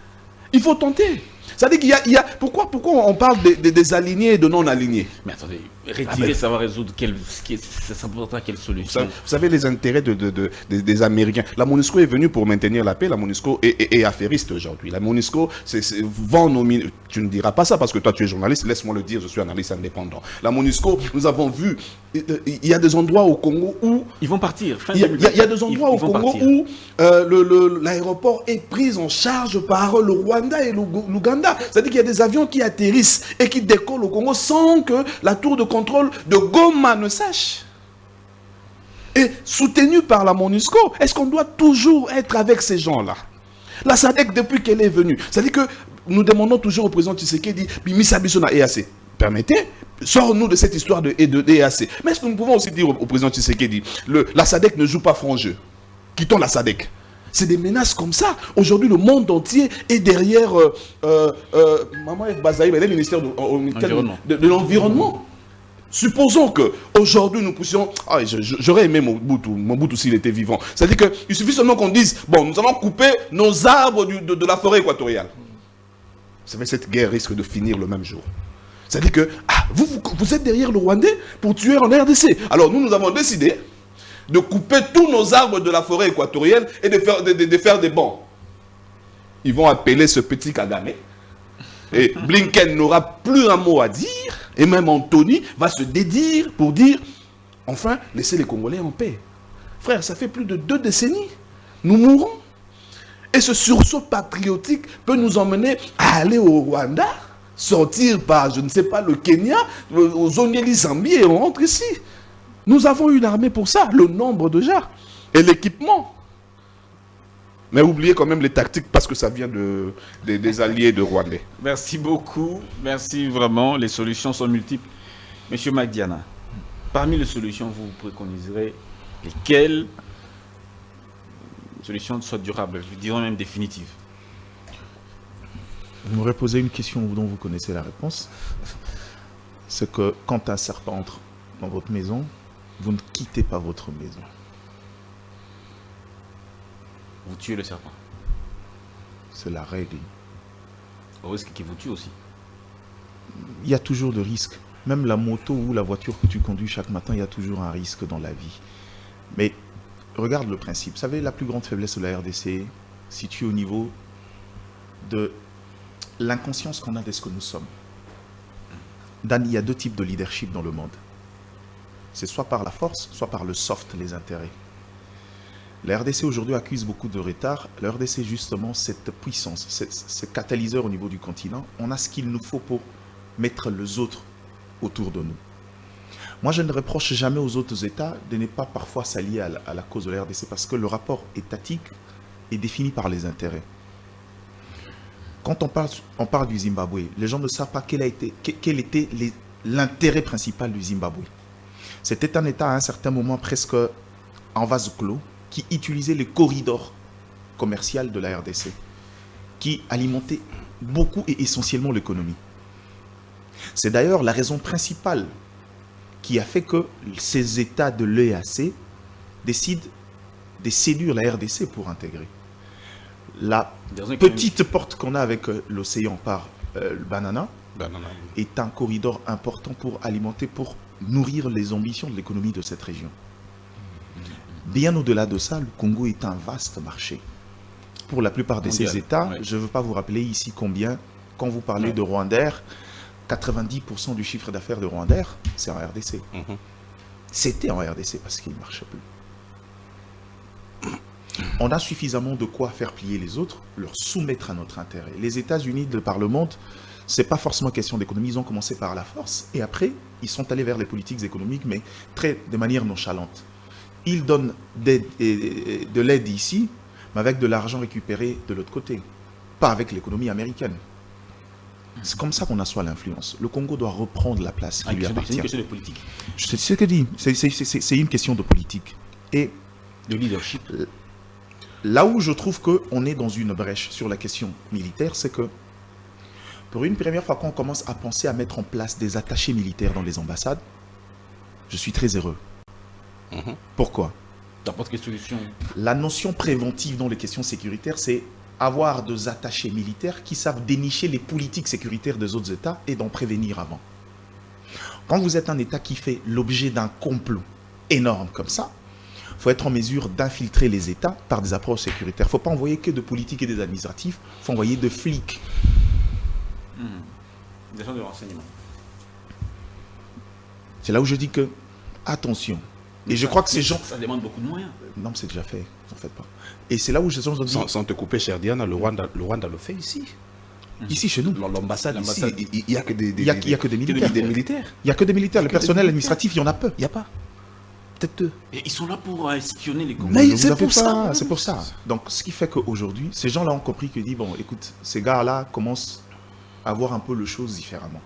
Il faut tenter. C'est-à-dire qu'il y a pourquoi on parle des alignés et de non-alignés? Mais attendez, retirer, ça va résoudre ça apportera quelle solution? Vous savez les intérêts des Américains. La MONUSCO est venue pour maintenir la paix. La MONUSCO est affairiste aujourd'hui. La MONUSCO vend nos mines. Tu ne diras pas ça parce que toi tu es journaliste. Laisse-moi le dire, je suis analyste indépendant. La MONUSCO, nous avons vu, il y a des endroits au Congo où... Ils vont partir. Il y a des endroits au Congo où l'aéroport est pris en charge par le Rwanda et l'Ouganda. C'est-à-dire qu'il y a des avions qui atterrissent et qui décollent au Congo sans que la tour de contrôle de Goma ne sache. Et soutenu par la MONUSCO, est-ce qu'on doit toujours être avec ces gens-là? La SADC, depuis qu'elle est venue, c'est-à-dire que nous demandons toujours au président Tshisekedi, Mimisa Bissona EAC. Permettez, sors-nous de cette histoire de EAC. Mais est-ce que nous pouvons aussi dire au président Tshisekedi, la SADC ne joue pas franc jeu? Quittons la SADC. C'est des menaces comme ça. Aujourd'hui, le monde entier est derrière Maman F. Bazaï, elle est ministère de l'Environnement. Supposons qu'aujourd'hui nous poussions... j'aurais aimé Mobutu s'il était vivant. C'est-à-dire qu'il suffit seulement qu'on dise, bon, nous allons couper nos arbres de la forêt équatoriale. Vous savez, cette guerre risque de finir le même jour. C'est-à-dire que vous êtes derrière le Rwandais pour tuer en RDC. Alors nous avons décidé de couper tous nos arbres de la forêt équatoriale et de faire des bancs. Ils vont appeler ce petit Kagame. Et Blinken n'aura plus un mot à dire. Et même Anthony va se dédire pour dire, enfin, laissez les Congolais en paix. Frère, ça fait plus de 2 décennies. Nous mourons. Et ce sursaut patriotique peut nous emmener à aller au Rwanda, sortir par, je ne sais pas, le Kenya, aux Zongeli Zambie et on rentre ici. Nous avons une armée pour ça, le nombre déjà, et l'équipement. Mais oubliez quand même les tactiques parce que ça vient des alliés de Rwandais. Merci beaucoup, merci vraiment. Les solutions sont multiples. Monsieur Magdiana, parmi les solutions, vous préconiserez lesquelles solutions soient durables, je dirais même définitives? Vous m'aurez posé une question dont vous connaissez la réponse. C'est que quand un serpent entre dans votre maison, vous ne quittez pas votre maison. Vous tuez le serpent. C'est la règle. Au risque qu'il vous tue aussi. Il y a toujours de risques. Même la moto ou la voiture que tu conduis chaque matin, il y a toujours un risque dans la vie. Mais regarde le principe. Vous savez, la plus grande faiblesse de la RDC situe au niveau de l'inconscience qu'on a de ce que nous sommes. Dan, il y a 2 types de leadership dans le monde. C'est soit par la force, soit par le soft, les intérêts. La RDC aujourd'hui accuse beaucoup de retard. La RDC, justement, cette puissance, ce catalyseur au niveau du continent, on a ce qu'il nous faut pour mettre les autres autour de nous. Moi, je ne reproche jamais aux autres États de ne pas parfois s'allier à la cause de la RDC parce que le rapport étatique est défini par les intérêts. Quand on parle du Zimbabwe, les gens ne savent pas quel était l'intérêt principal du Zimbabwe. C'était un État à un certain moment presque en vase clos qui utilisait les corridors commerciaux de la RDC, qui alimentaient beaucoup et essentiellement l'économie. C'est d'ailleurs la raison principale qui a fait que ces États de l'EAC décident de séduire la RDC pour intégrer. La petite porte qu'on a avec l'océan par le Banana est un corridor important pour alimenter, pour nourrir les ambitions de l'économie de cette région. Bien au-delà de ça, le Congo est un vaste marché. Pour la plupart de ces États, je ne veux pas vous rappeler ici combien, quand vous parlez de Rwandair, 90% du chiffre d'affaires de Rwandair, c'est en RDC. C'était en RDC parce qu'il ne marchait plus. On a suffisamment de quoi faire plier les autres, leur soumettre à notre intérêt. Les États-Unis, de par le monde, ce n'est pas forcément question d'économie. Ils ont commencé par la force et après, ils sont allés vers les politiques économiques, mais de manière nonchalante. Ils donnent de l'aide ici, mais avec de l'argent récupéré de l'autre côté, pas avec l'économie américaine. C'est comme ça qu'on assoit l'influence. Le Congo doit reprendre la place qui lui appartient. C'est une question de politique. C'est ce que je dis. C'est une question de politique. Et de leadership. Là où je trouve qu'on est dans une brèche sur la question militaire, c'est que pour une première fois qu'on commence à penser à mettre en place des attachés militaires dans les ambassades, je suis très heureux. Pourquoi? N'importe quelle solution. La notion préventive dans les questions sécuritaires, c'est avoir des attachés militaires qui savent dénicher les politiques sécuritaires des autres États et d'en prévenir avant. Quand vous êtes un État qui fait l'objet d'un complot énorme comme ça, il faut être en mesure d'infiltrer les États par des approches sécuritaires. Il ne faut pas envoyer que de politiques et des administratifs, il faut envoyer de flics. Des gens de renseignement. C'est là où je dis que, attention. Et je crois que ces gens... Ça demande beaucoup de moyens. Non, mais c'est déjà fait, n'en faites pas. Et c'est là où je dis... Sans te couper, cher Diana, le Rwanda le fait ici. Ici, chez nous. L'ambassade ici, il n'y a que des Il y a que des militaires. militaires. Il n'y a que des militaires. Le personnel administratif, il y en a peu. Il n'y a pas. Peut-être deux. Et ils sont là pour espionner les Congolais. Mais Mais c'est c'est pour pour ça. ça. C'est pour ça. Donc, ce qui fait qu'aujourd'hui, ces gens-là ont compris que dit bon, écoute, ces gars-là commencent à voir un peu les choses différemment.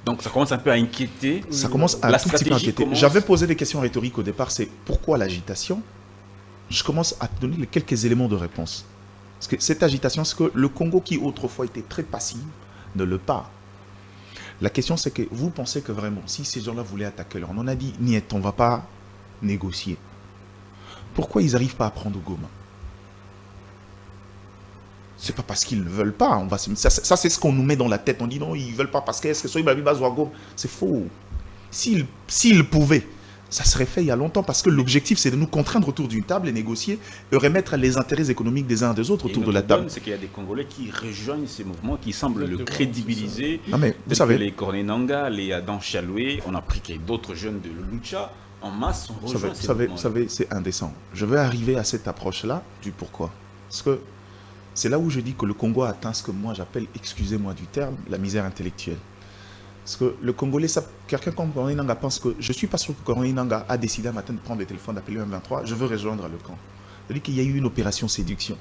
Donc ça commence un peu à inquiéter. Ça commence à La un tout petit peu stratégie inquiéter. commence- J'avais posé des questions rhétoriques au départ, c'est pourquoi l'agitation? Je commence à te donner les quelques éléments de réponse. Parce que cette agitation, c'est que le Congo qui autrefois était très passif, ne le pas. La question c'est que vous pensez que vraiment, si ces gens-là voulaient attaquer, on en a dit, niet, on ne va pas négocier. Pourquoi ils n'arrivent pas à prendre Goma? C'est pas parce qu'ils ne veulent pas. Ça, c'est ce qu'on nous met dans la tête. On dit non, ils ne veulent pas parce que c'est faux. S'ils pouvaient, ça serait fait il y a longtemps parce que l'objectif, c'est de nous contraindre autour d'une table et négocier et remettre les intérêts économiques des uns et des autres autour de la table. C'est qu'il y a des Congolais qui rejoignent ces mouvements, qui semblent le crédibiliser. Non, mais vous Tels savez, que les Corneille Nangaa, les Adam Chaloué, on a appris qu'il y a d'autres jeunes de Lucha en masse ont rejoint ces mouvements. vous savez, c'est indécent. Je veux arriver à cette approche-là du pourquoi. Parce que c'est là où je dis que le Congo a atteint ce que moi j'appelle, excusez-moi du terme, la misère intellectuelle. Parce que le Congolais, quelqu'un comme Corneille Nangaa pense que je ne suis pas sûr que Corneille Nangaa a décidé un matin de prendre le téléphone, d'appeler un 23, je veux rejoindre le camp. C'est-à-dire qu'il y a eu une opération séduction.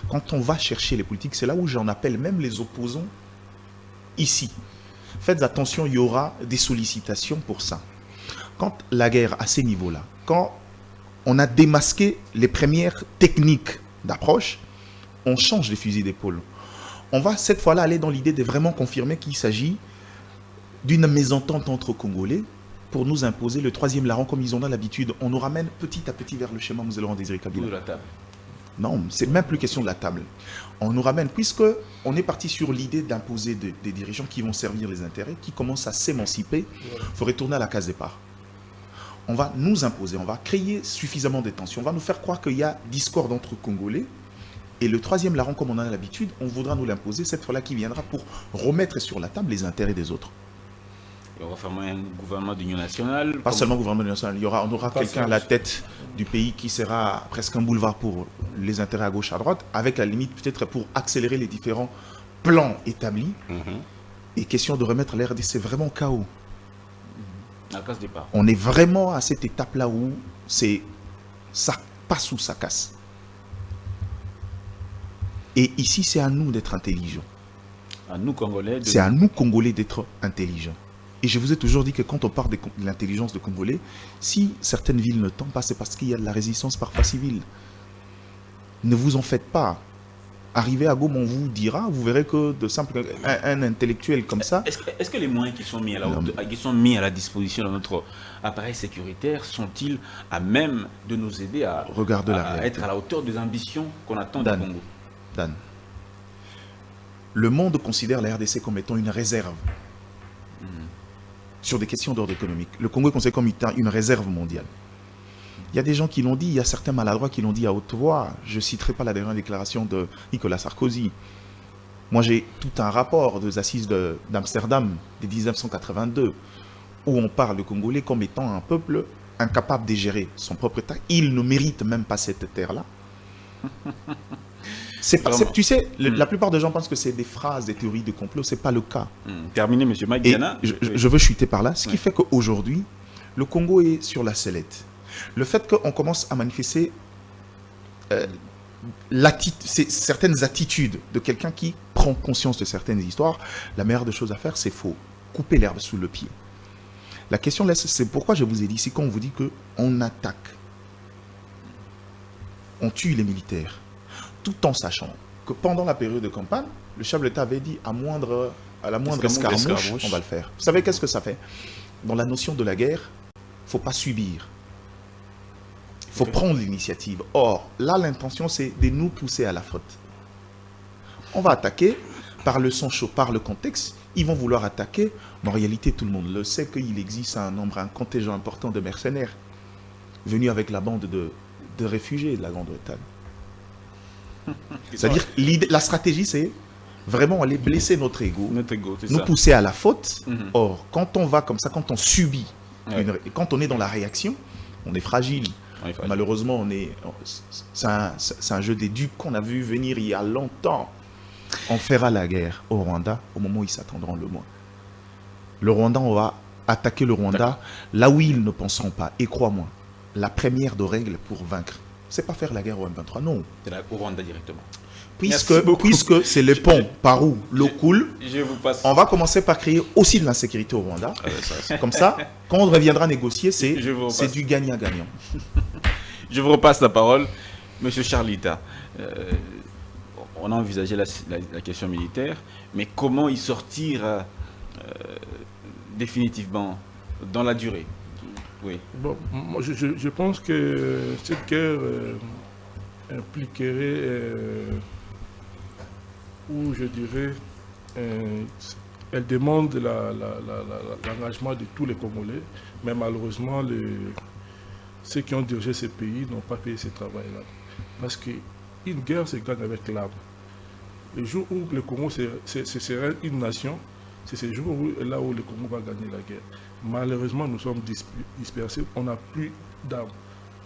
Quand on va chercher les politiques, c'est là où j'en appelle même les opposants ici. Faites attention, il y aura des sollicitations pour ça. Quand la guerre à ces niveaux-là, quand on a démasqué les premières techniques d'approche, on change les fusils d'épaule. On va cette fois-là aller dans l'idée de vraiment confirmer qu'il s'agit d'une mésentente entre Congolais pour nous imposer le troisième larron comme ils en ont l'habitude. On nous ramène petit à petit vers le schéma Mzee Laurent Désiré Kabila. Autour de la table. Non, c'est même plus question de la table. On nous ramène, puisque on est parti sur l'idée d'imposer des dirigeants qui vont servir les intérêts, qui commencent à s'émanciper, il faut retourner à la case départ. On va nous imposer, on va créer suffisamment de tensions, on va nous faire croire qu'il y a discorde entre Congolais, et le troisième larron, comme on en a l'habitude, on voudra nous l'imposer, cette fois-là qui viendra pour remettre sur la table les intérêts des autres. Et on va former un gouvernement d'union nationale. Pas seulement gouvernement national, on aura quelqu'un à la tête du pays qui sera presque un boulevard pour les intérêts à gauche, à droite, avec la limite peut-être pour accélérer les différents plans établis. Et question de remettre l'RDC, c'est vraiment chaos. À case départ. On est vraiment à cette étape-là où ça passe ou ça casse. Et ici, c'est à nous d'être intelligents. À nous, Congolais. C'est à nous, Congolais, d'être intelligents. Et je vous ai toujours dit que quand on parle de l'intelligence de Congolais, si certaines villes ne tombent pas, c'est parce qu'il y a de la résistance parfois civile. Ne vous en faites pas. Arrivé à Goma, on vous dira, vous verrez que de simple, un intellectuel comme ça... Est-ce que les moyens qui sont mis à la disposition de notre appareil sécuritaire sont-ils à même de nous aider à être à la hauteur des ambitions qu'on attend du Congo? Dan, le monde considère la RDC comme étant une réserve sur des questions d'ordre économique. Le Congo est considéré comme une réserve mondiale. Il y a des gens qui l'ont dit, il y a certains maladroits qui l'ont dit à haute voix. Je ne citerai pas la dernière déclaration de Nicolas Sarkozy. Moi, j'ai tout un rapport des assises d'Amsterdam de 1982 où on parle du Congolais comme étant un peuple incapable de gérer son propre État. Il ne mérite même pas cette terre-là. Tu sais, la plupart des gens pensent que c'est des phrases, des théories de complot. Ce n'est pas le cas. Terminé, M. Mike Diana. Je veux chuter par là. Ce qui fait qu'aujourd'hui, le Congo est sur la sellette. Le fait qu'on commence à manifester certaines attitudes de quelqu'un qui prend conscience de certaines histoires, la meilleure des choses à faire, c'est faux. Couper l'herbe sous le pied. La question là, c'est pourquoi je vous ai dit, c'est quand on vous dit qu'on attaque, on tue les militaires, tout en sachant que pendant la période de campagne, le chef de l'État avait dit à la moindre escarmouche, on va le faire. Vous savez qu'est-ce que ça fait? Dans la notion de la guerre, il ne faut pas subir. Il faut prendre l'initiative. Or, là, l'intention, c'est de nous pousser à la faute. On va attaquer par le son chaud, par le contexte. Ils vont vouloir attaquer, mais en réalité, tout le monde le sait qu'il existe un contingent important de mercenaires venus avec la bande de réfugiés de la Grande-Bretagne. C'est-à-dire, la stratégie, c'est vraiment aller blesser notre ego, nous pousser à la faute. Or, quand on va comme ça, quand on subit, quand on est dans la réaction, on est fragile. Malheureusement, c'est un jeu des dupes qu'on a vu venir il y a longtemps. On fera la guerre au Rwanda au moment où ils s'attendront le moins. Le Rwanda, on va attaquer le Rwanda là où ils ne penseront pas. Et crois-moi, la première de règle pour vaincre, c'est pas faire la guerre au M23, non. C'est au Rwanda directement. Puisque c'est le pont par où l'eau coule, on va commencer par créer aussi de l'insécurité au Rwanda. Comme ça, quand on reviendra négocier, c'est du gagnant-gagnant. Je vous repasse la parole, Monsieur Charlita. On a envisagé la question militaire, mais comment y sortir définitivement dans la durée? Oui. Bon, moi, je pense que cette guerre impliquerait, ou je dirais, elle demande l'engagement de tous les Congolais, mais malheureusement, ceux qui ont dirigé ces pays n'ont pas fait ce travail-là. Parce qu'une guerre se gagne avec l'arme. Le jour où le Congo serait une nation, c'est ce jour là où le Congo va gagner la guerre. Malheureusement, nous sommes dispersés, on n'a plus d'armes.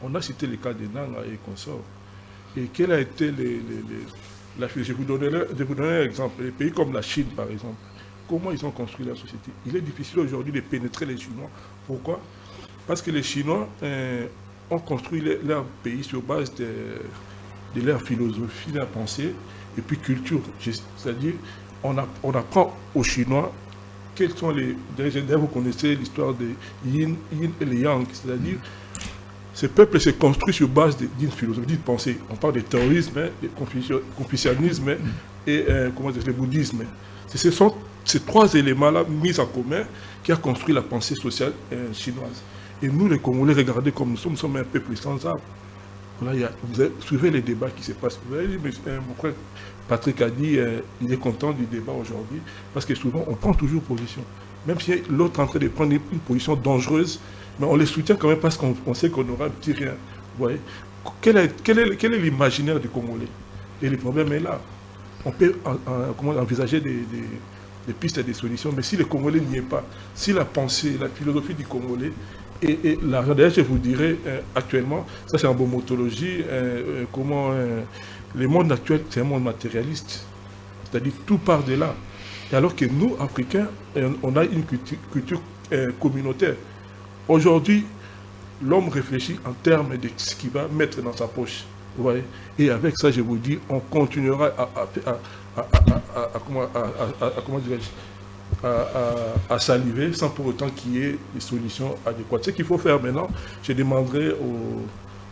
On a cité le cas de Nanga et consorts. Et quel a été je vous donnerai un exemple. Les pays comme la Chine, par exemple, comment ils ont construit la société? Il est difficile aujourd'hui de pénétrer les Chinois. Pourquoi? Parce que les Chinois ont construit leur pays sur base de leur philosophie, de leur pensée, et puis culture. C'est-à-dire, on apprend aux Chinois quels sont vous connaissez l'histoire de Yin et le Yang, c'est-à-dire, ce peuple s'est construit sur base d'une philosophie, d'une pensée. On parle de terrorisme, de confucianisme et le bouddhisme. Ce sont ces trois éléments-là mis en commun qui a construit la pensée sociale chinoise. Et nous, les Congolais, regardez comme nous sommes un peuple sans armes. Voilà, vous suivez les débats qui se passent. Vous avez dit, mon frère Patrick a dit il est content du débat aujourd'hui, parce que souvent, on prend toujours position. Même si l'autre est en train de prendre une position dangereuse, mais on les soutient quand même parce qu'on sait qu'on aura un petit rien. Vous voyez, quel est l'imaginaire du Congolais? Et le problème est là. On peut envisager des pistes et des solutions, mais si le Congolais n'y est pas, si la pensée, la philosophie du Congolais, et d'ailleurs, je vous dirais actuellement, ça c'est en bomotologie, le monde actuel, c'est un monde matérialiste. C'est-à-dire tout part de là. Et alors que nous, Africains, on a une culture communautaire. Aujourd'hui, l'homme réfléchit en termes de ce qu'il va mettre dans sa poche. Vous voyez? Et avec ça, je vous dis, on continuera à saliver sans pour autant qu'il y ait des solutions adéquates. Ce qu'il faut faire maintenant, je demanderai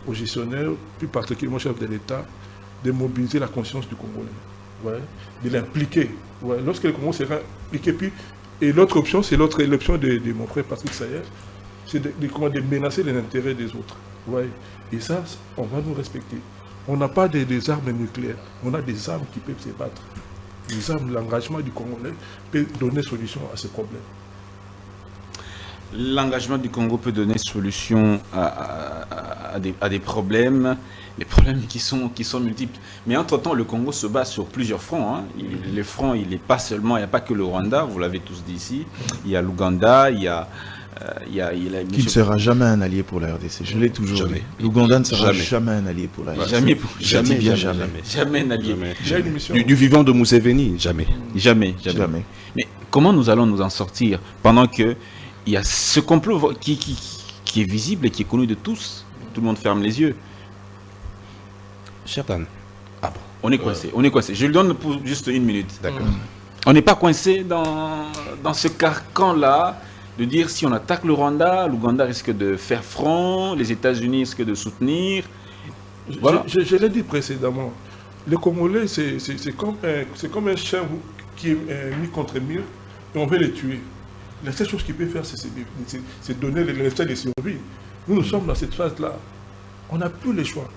aux gestionnaires, plus particulièrement au chef de l'État, de mobiliser la conscience du Congolais, ouais, de l'impliquer. Ouais. Lorsque le Congo sera impliqué, et l'autre option, c'est l'option de mon frère Patrick Sayer, c'est de menacer les intérêts des autres. Ouais. Et ça, on va nous respecter. On n'a pas des armes nucléaires, on a des armes qui peuvent se battre. Les armes, l'engagement du Congolais peut donner solution à ces problèmes. L'engagement du Congo peut donner solution à des problèmes, les problèmes qui sont multiples. Mais entre-temps, le Congo se bat sur plusieurs fronts. Hein. Le front, il n'est pas seulement, il n'y a pas que le Rwanda, vous l'avez tous dit ici. Il y a l'Ouganda, il y a qui ne sera jamais un allié pour la RDC. Je l'ai toujours dit. L'Ouganda ne sera jamais un allié pour la RDC. Jamais un allié. Du vivant de Museveni, jamais. Jamais. Mais comment nous allons nous en sortir pendant que il y a ce complot qui est visible et qui est connu de tous? Tout le monde ferme les yeux. Chertan. Ah bon, on est coincé. Je lui donne pour juste une minute. D'accord. On n'est pas coincé dans ce carcan-là de dire si on attaque le Rwanda, l'Ouganda risque de faire front, les États-Unis risquent de soutenir. Voilà. Je l'ai dit précédemment. Le Congolais, c'est comme un chien qui est mis contre un mur et on veut le tuer. La seule chose qu'il peut faire, c'est donner les résultats de survie. Nous sommes dans cette phase-là. On n'a plus le choix.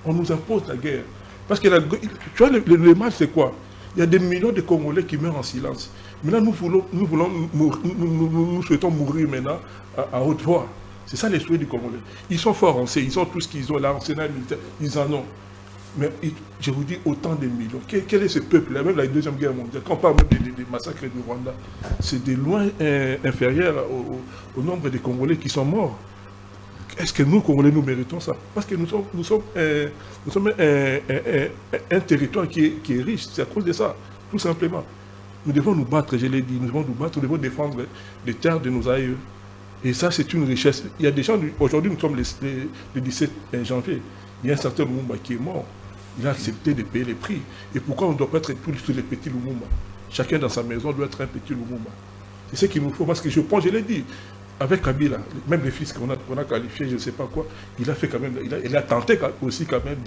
On nous impose la guerre. Parce que tu vois, le mal, c'est quoi? Il y a des millions de Congolais qui meurent en silence. Maintenant, nous souhaitons mourir maintenant à haute voix. C'est ça les souhaits des Congolais. Ils sont forts, on sait, ils ont tout ce qu'ils ont, l'arsenal militaire, ils en ont. Mais je vous dis, autant de millions. Quel est ce peuple-là? Même la Deuxième Guerre mondiale, quand on parle même des massacres du Rwanda, c'est de loin inférieur au nombre de Congolais qui sont morts. Est-ce que nous, Congolais, nous méritons ça? Parce que nous sommes un territoire qui est riche. C'est à cause de ça, tout simplement. Nous devons nous battre, je l'ai dit, nous devons nous battre, nous devons défendre les terres de nos aïeux. Et ça, c'est une richesse. Il y a des gens, aujourd'hui, nous sommes le 17 janvier. Il y a un certain Lumumba qui est mort. Il a accepté de payer les prix. Et pourquoi on ne doit pas être tous les petits Lumumba? Chacun dans sa maison doit être un petit Lumumba. C'est ce qu'il nous faut. Parce que je pense, je l'ai dit, avec Kabila, même les fils qu'on a qualifiés, je ne sais pas quoi, il a fait quand même, il a tenté aussi quand même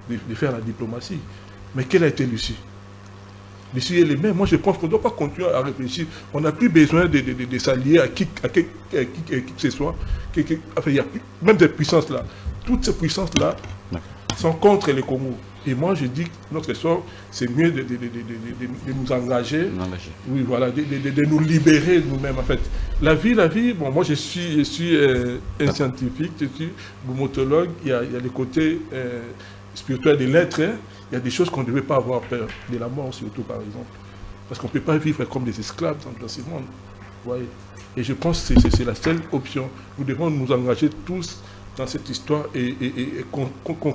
de faire la diplomatie. Mais quelle a été l'issue? L'issue est les mêmes. Moi, je pense qu'on ne doit pas continuer à réfléchir. On n'a plus besoin de s'allier à qui que ce soit. Enfin, il y a même des puissances là. Toutes ces puissances-là sont contre les Congo. Et moi, je dis que notre sort, c'est mieux de nous engager. Oui, voilà, de nous libérer nous-mêmes, en fait. La vie, bon, moi, je suis un scientifique, je suis boumotologue. Il y a les côtés spirituels de l'être. Il y a des choses qu'on ne devait pas avoir peur. De la mort, surtout, par exemple. Parce qu'on ne peut pas vivre comme des esclaves dans ce monde. Vous voyez. Et je pense que c'est la seule option. Nous devons nous engager tous dans cette histoire et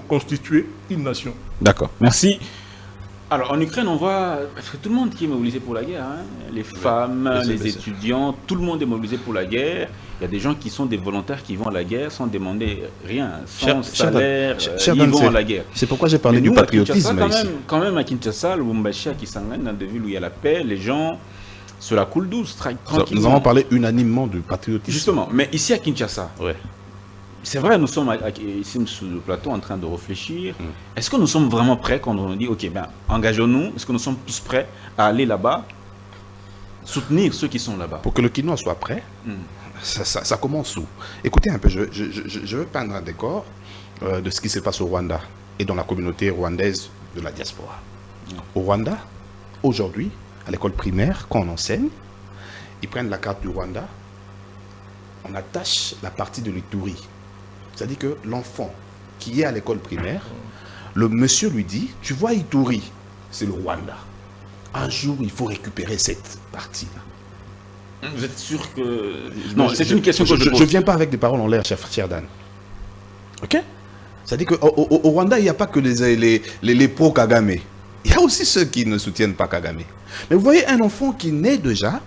constituer une nation. D'accord, merci. Alors en Ukraine, on voit parce que tout le monde qui est mobilisé pour la guerre, hein, les femmes, les étudiants, tout le monde est mobilisé pour la guerre. Il y a des gens qui sont des volontaires qui vont à la guerre sans demander rien, sans salaire, ils vont à la guerre. C'est pourquoi j'ai parlé du patriotisme ici. Quand même à Kinshasa, le Lubumbashi, à Kisangani, dans des villes où il y a la paix, les gens se la coulent douce, tranquillement. Nous avons parlé unanimement du patriotisme. Justement, mais ici à Kinshasa, ouais. C'est vrai, nous sommes ici sur le plateau en train de réfléchir. Est-ce que nous sommes vraiment prêts quand on dit, ok, ben, engageons-nous? Est-ce que nous sommes tous prêts à aller là-bas, soutenir ceux qui sont là-bas? Pour que le Quinois soit prêt, ça commence où? Écoutez un peu, je veux peindre un décor de ce qui se passe au Rwanda et dans la communauté rwandaise de la diaspora. Au Rwanda, aujourd'hui, à l'école primaire, quand on enseigne, ils prennent la carte du Rwanda, on attache la partie de l'Ituri. C'est-à-dire que l'enfant qui est à l'école primaire, le monsieur lui dit, tu vois Ituri, c'est le Rwanda. Un jour, il faut récupérer cette partie-là. Vous êtes sûr que... Non, c'est une question que je ne viens pas avec des paroles en l'air, cher Dan. Ok? C'est-à-dire qu'au Rwanda, il n'y a pas que les pro-Kagame. Il y a aussi ceux qui ne soutiennent pas Kagame. Mais vous voyez un enfant qui naît déjà,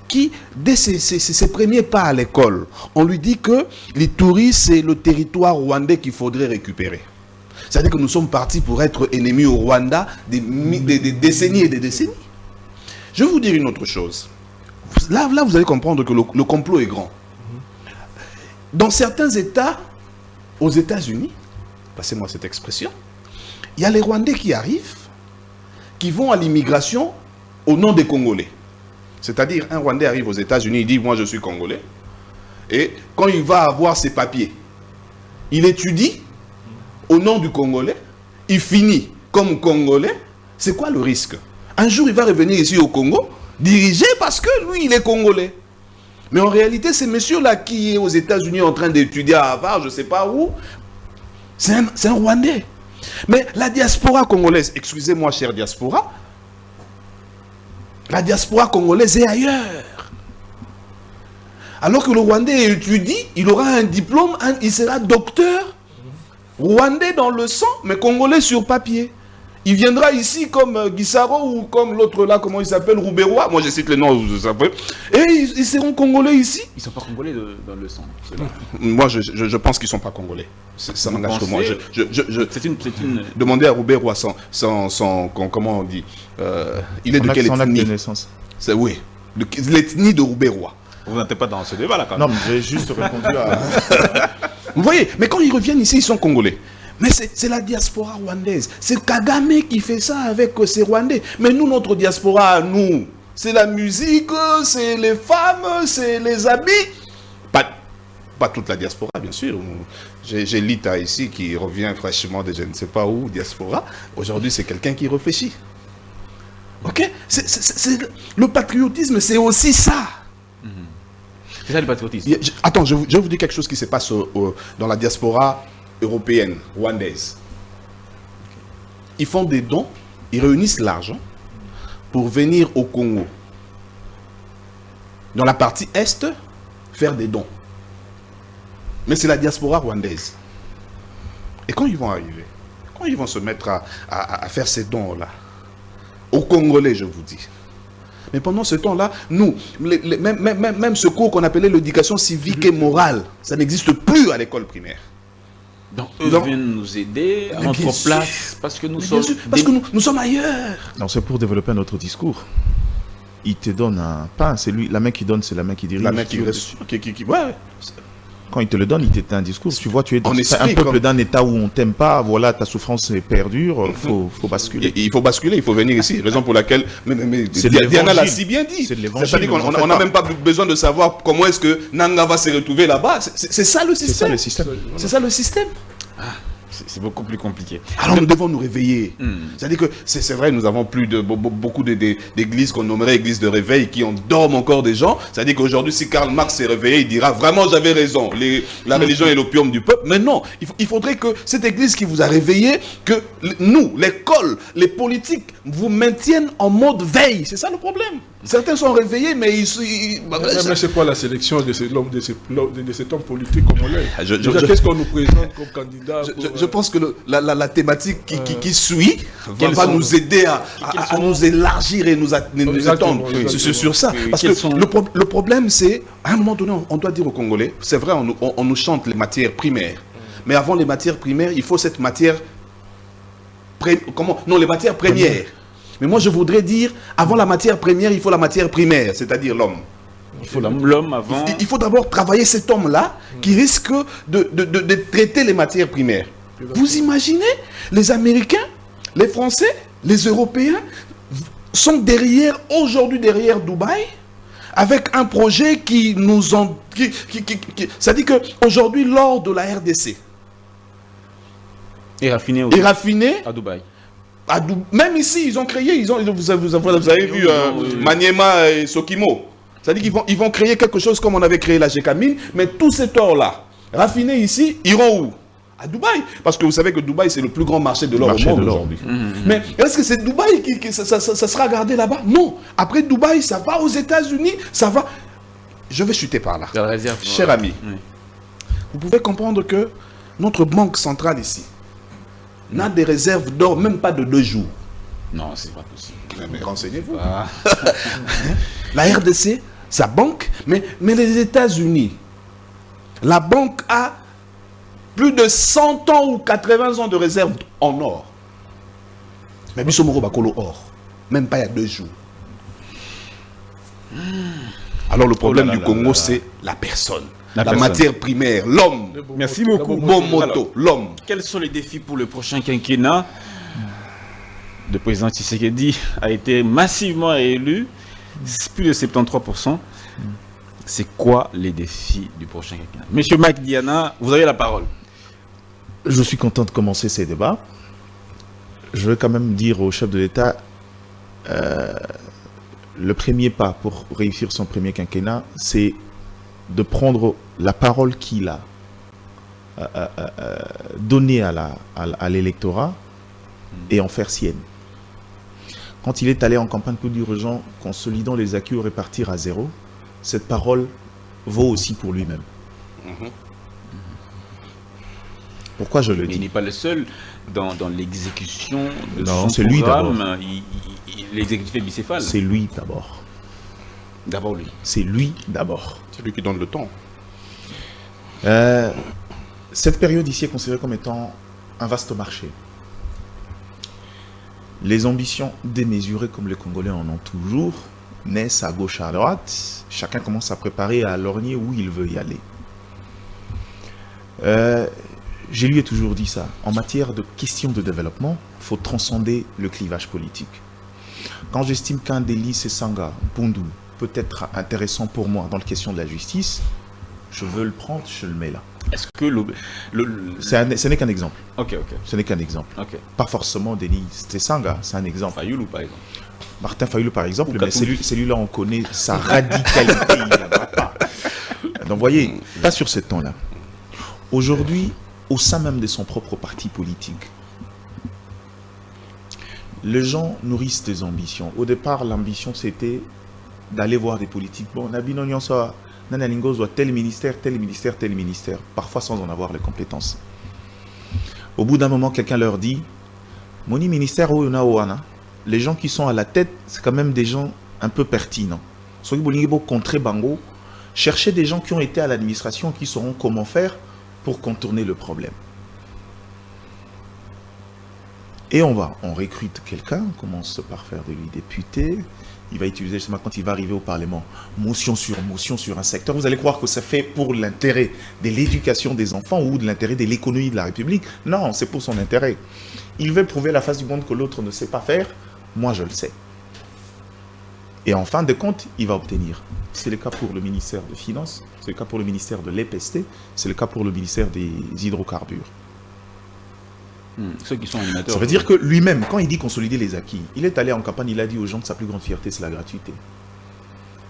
qui, dès ses premiers pas à l'école, on lui dit que l'Ituri, c'est le territoire rwandais qu'il faudrait récupérer. C'est-à-dire que nous sommes partis pour être ennemis au Rwanda des décennies et des décennies. Je vais vous dire une autre chose. Là vous allez comprendre que le complot est grand. Dans certains États, aux États-Unis, passez-moi cette expression, il y a les Rwandais qui arrivent, qui vont à l'immigration au nom des Congolais. C'est-à-dire, un Rwandais arrive aux États-Unis, il dit, moi je suis Congolais. Et quand il va avoir ses papiers, il étudie au nom du Congolais, il finit comme Congolais. C'est quoi le risque? Un jour, il va revenir ici au Congo, dirigé parce que lui, il est Congolais. Mais en réalité, ce monsieur-là qui est aux États-Unis en train d'étudier à Harvard, je ne sais pas où, c'est un Rwandais. Mais la diaspora congolaise, excusez-moi, chère diaspora, la diaspora congolaise est ailleurs. Alors que le Rwandais étudie, il aura un diplôme, il sera docteur, Rwandais dans le sang, mais Congolais sur papier. Il viendra ici comme Guissaro ou comme l'autre là, comment il s'appelle, Rouberois. Moi je cite les noms, et ils seront Congolais ici. Ils ne sont pas Congolais dans le sang. Moi je pense qu'ils ne sont pas Congolais. Ça n'engage que moi. C'est une... Demandez à Rouberois comment on dit, il est de quelle ethnie? Oui, l'ethnie de Rouberois. Vous n'êtes pas dans ce débat là quand même. Non, mais j'ai juste répondu à... Vous voyez, mais quand ils reviennent ici, ils sont Congolais. Mais c'est la diaspora rwandaise. C'est Kagame qui fait ça avec ces Rwandais. Mais nous, notre diaspora, nous, c'est la musique, c'est les femmes, c'est les habits. pas toute la diaspora, bien sûr. J'ai Lita ici qui revient fraîchement de je ne sais pas où, diaspora. Aujourd'hui, c'est quelqu'un qui réfléchit. Ok, le patriotisme, c'est aussi ça. C'est ça le patriotisme. Attends, je vais vous dire quelque chose qui se passe dans la diaspora européenne, rwandaise. Ils font des dons, ils réunissent l'argent pour venir au Congo, dans la partie Est, faire des dons. Mais c'est la diaspora rwandaise. Et quand ils vont arriver, quand ils vont se mettre à faire ces dons-là, aux Congolais, je vous dis. Mais pendant ce temps-là, nous, même ce cours qu'on appelait l'éducation civique et morale, ça n'existe plus à l'école primaire. Donc eux viennent nous aider à notre place, parce que nous sommes... Parce que nous sommes ailleurs. Non, c'est pour développer notre discours. Il te donne un pain, c'est lui, la main qui donne, c'est la main qui dirige. La main qui ouais. Quand il te le donne, il t'éteint un discours. Tu vois, tu es dans esprit, un peuple d'un état où on t'aime pas, voilà, ta souffrance perdure, faut basculer. Il faut basculer, il faut venir ici. Raison pour laquelle c'est Diana l'a si bien dit. C'est-à-dire qu'on n'a même pas besoin de savoir comment est-ce que Nanga va se retrouver là-bas. C'est ça le système. C'est ça le système. C'est beaucoup plus compliqué. Alors nous devons nous réveiller. C'est-à-dire que c'est vrai, nous avons plus de beaucoup d'églises qu'on nommerait églises de réveil qui endorment encore des gens. C'est-à-dire qu'aujourd'hui, si Karl Marx s'est réveillé, il dira vraiment j'avais raison. La religion est l'opium du peuple. Mais non, il faudrait que cette église qui vous a réveillé, que nous, l'école, les politiques, vous maintiennent en mode veille. C'est ça le problème. Certains sont réveillés, mais mais c'est quoi la sélection de cet homme politique congolais? Qu'est-ce qu'on nous présente comme candidat? Je pense que la thématique qui suit va nous aider à nous élargir et nous attendre sur ça. Parce que le problème, c'est, à un moment donné, on doit dire aux Congolais, c'est vrai, on nous chante les matières primaires. Mais avant les matières primaires, il faut cette matière... les matières premières. Mais moi, je voudrais dire, avant la matière première, il faut la matière primaire, c'est-à-dire l'homme. Il faut l'homme avant... Il faut d'abord travailler cet homme-là qui risque de traiter les matières primaires. Vous imaginez, les Américains, les Français, les Européens sont aujourd'hui derrière Dubaï avec un projet qui nous ont... ça dit qu'aujourd'hui, l'or de la RDC est raffiné à Dubaï. Même ici, ils ont créé, vous avez vu Maniema et Sokimo. C'est-à-dire qu'ils vont créer quelque chose comme on avait créé la Gécamine, mais tout cet or-là, raffiné ici, iront où? À Dubaï. Parce que vous savez que Dubaï, c'est le plus grand marché de l'or au monde aujourd'hui. Mais est-ce que c'est Dubaï qui ça sera gardé là-bas? Non. Après Dubaï, ça va aux États-Unis, ça va... Je vais chuter par là. Cher ami, vous pouvez comprendre que notre banque centrale ici n'a des réserves d'or, même pas de 2 jours. Non, c'est pas possible. Mais renseignez-vous. La RDC, sa banque, mais les États-Unis, la banque a plus de 100 ans ou 80 ans de réserve en or. Mais Bissomoro Bakolo or. Même pas il y a 2 jours. Alors le problème du Congo, c'est la personne. La matière primaire, l'homme. Merci beaucoup. Bon moto, l'homme. Quels sont les défis pour le prochain quinquennat? Le président Tshisekedi a été massivement élu, plus de 73%. C'est quoi les défis du prochain quinquennat? Monsieur Mac Diana, vous avez la parole. Je suis content de commencer ces débats. Je veux quand même dire au chef de l'État, le premier pas pour réussir son premier quinquennat, c'est de prendre la parole qu'il a donnée à l'électorat et en faire sienne. Quand il est allé en campagne pour dire aux gens, consolidons les acquis ou répartir à 0, cette parole vaut aussi pour lui-même. Pourquoi je le dis? Il n'est pas le seul dans l'exécution de son programme. L'exécutif est bicéphale. C'est lui d'abord. D'abord lui. C'est lui d'abord. C'est lui qui donne le temps. Cette période ici est considérée comme étant un vaste marché. Les ambitions démesurées comme les Congolais en ont toujours naissent à gauche, à droite. Chacun commence à préparer, à lorgner où il veut y aller. Je lui ai toujours dit ça. En matière de questions de développement, il faut transcender le clivage politique. Quand j'estime qu'un délit, c'est Sanga, Bundu, peut être intéressant pour moi dans la question de la justice, je veux le prendre, je le mets là. Est-ce que Ce n'est qu'un exemple. Ok. Ce n'est qu'un exemple. Ok. Pas forcément Denis Tessanga, c'est un exemple. Fayoulou, par exemple. Martin Fayoulou, par exemple, Ou mais celui-là, on connaît sa radicalité. Il n'y en a pas. Donc, voyez, pas sur ce temps-là. Aujourd'hui, au sein même de son propre parti politique, les gens nourrissent des ambitions. Au départ, l'ambition, c'était d'aller voir des politiques. Bon, Nabino Nyonso, Nanalingo soit tel ministère, parfois sans en avoir les compétences. Au bout d'un moment, quelqu'un leur dit, Moni ministère Ouna, les gens qui sont à la tête, c'est quand même des gens un peu pertinents. Soki Bolingibo contre Bango, cherchez des gens qui ont été à l'administration, qui sauront comment faire pour contourner le problème. Et on recrute quelqu'un, on commence par faire de lui député. Il va utiliser, justement, quand il va arriver au Parlement, motion sur un secteur. Vous allez croire que ça fait pour l'intérêt de l'éducation des enfants ou de l'intérêt de l'économie de la République. Non, c'est pour son intérêt. Il veut prouver à la face du monde que l'autre ne sait pas faire. Moi, je le sais. Et en fin de compte, il va obtenir. C'est le cas pour le ministère des Finances, c'est le cas pour le ministère de l'EPST, c'est le cas pour le ministère des Hydrocarbures. Ceux qui sont animateurs. Ça veut dire que lui-même, quand il dit consolider les acquis, il est allé en campagne, il a dit aux gens que sa plus grande fierté, c'est la gratuité.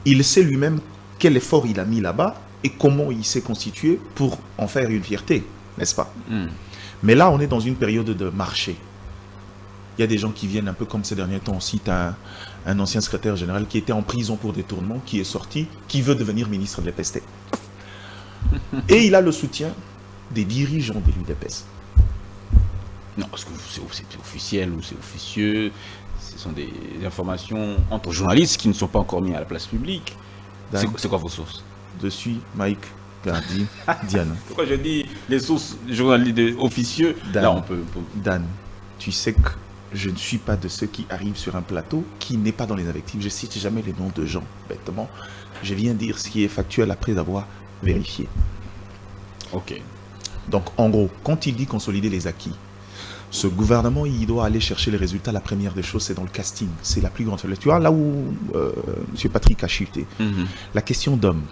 Il sait lui-même quel effort il a mis là-bas et comment il s'est constitué pour en faire une fierté, n'est-ce pas? Mais là, on est dans une période de marché. Il y a des gens qui viennent un peu comme ces derniers temps. On cite un ancien secrétaire général qui était en prison pour détournement, qui est sorti, qui veut devenir ministre de l'EPST. Et il a le soutien des dirigeants de l'UDPS. Non, parce que c'est officiel ou c'est officieux. Ce sont des informations entre journalistes qui ne sont pas encore mis à la place publique. C'est quoi vos sources? Je suis Mike Gardi, Diane. Pourquoi je dis les sources journalistes officieux? Dan, là, on peut... Dan, tu sais que je ne suis pas de ceux qui arrivent sur un plateau qui n'est pas dans les invectives. Je ne cite jamais les noms de gens, bêtement. Je viens dire ce qui est factuel après avoir vérifié. Ok. Donc, en gros, quand il dit consolider les acquis, ce gouvernement, il doit aller chercher les résultats. La première des choses, c'est dans le casting. C'est la plus grande faiblesse. Tu vois, là où M. Patrick a chuté. La question d'hommes.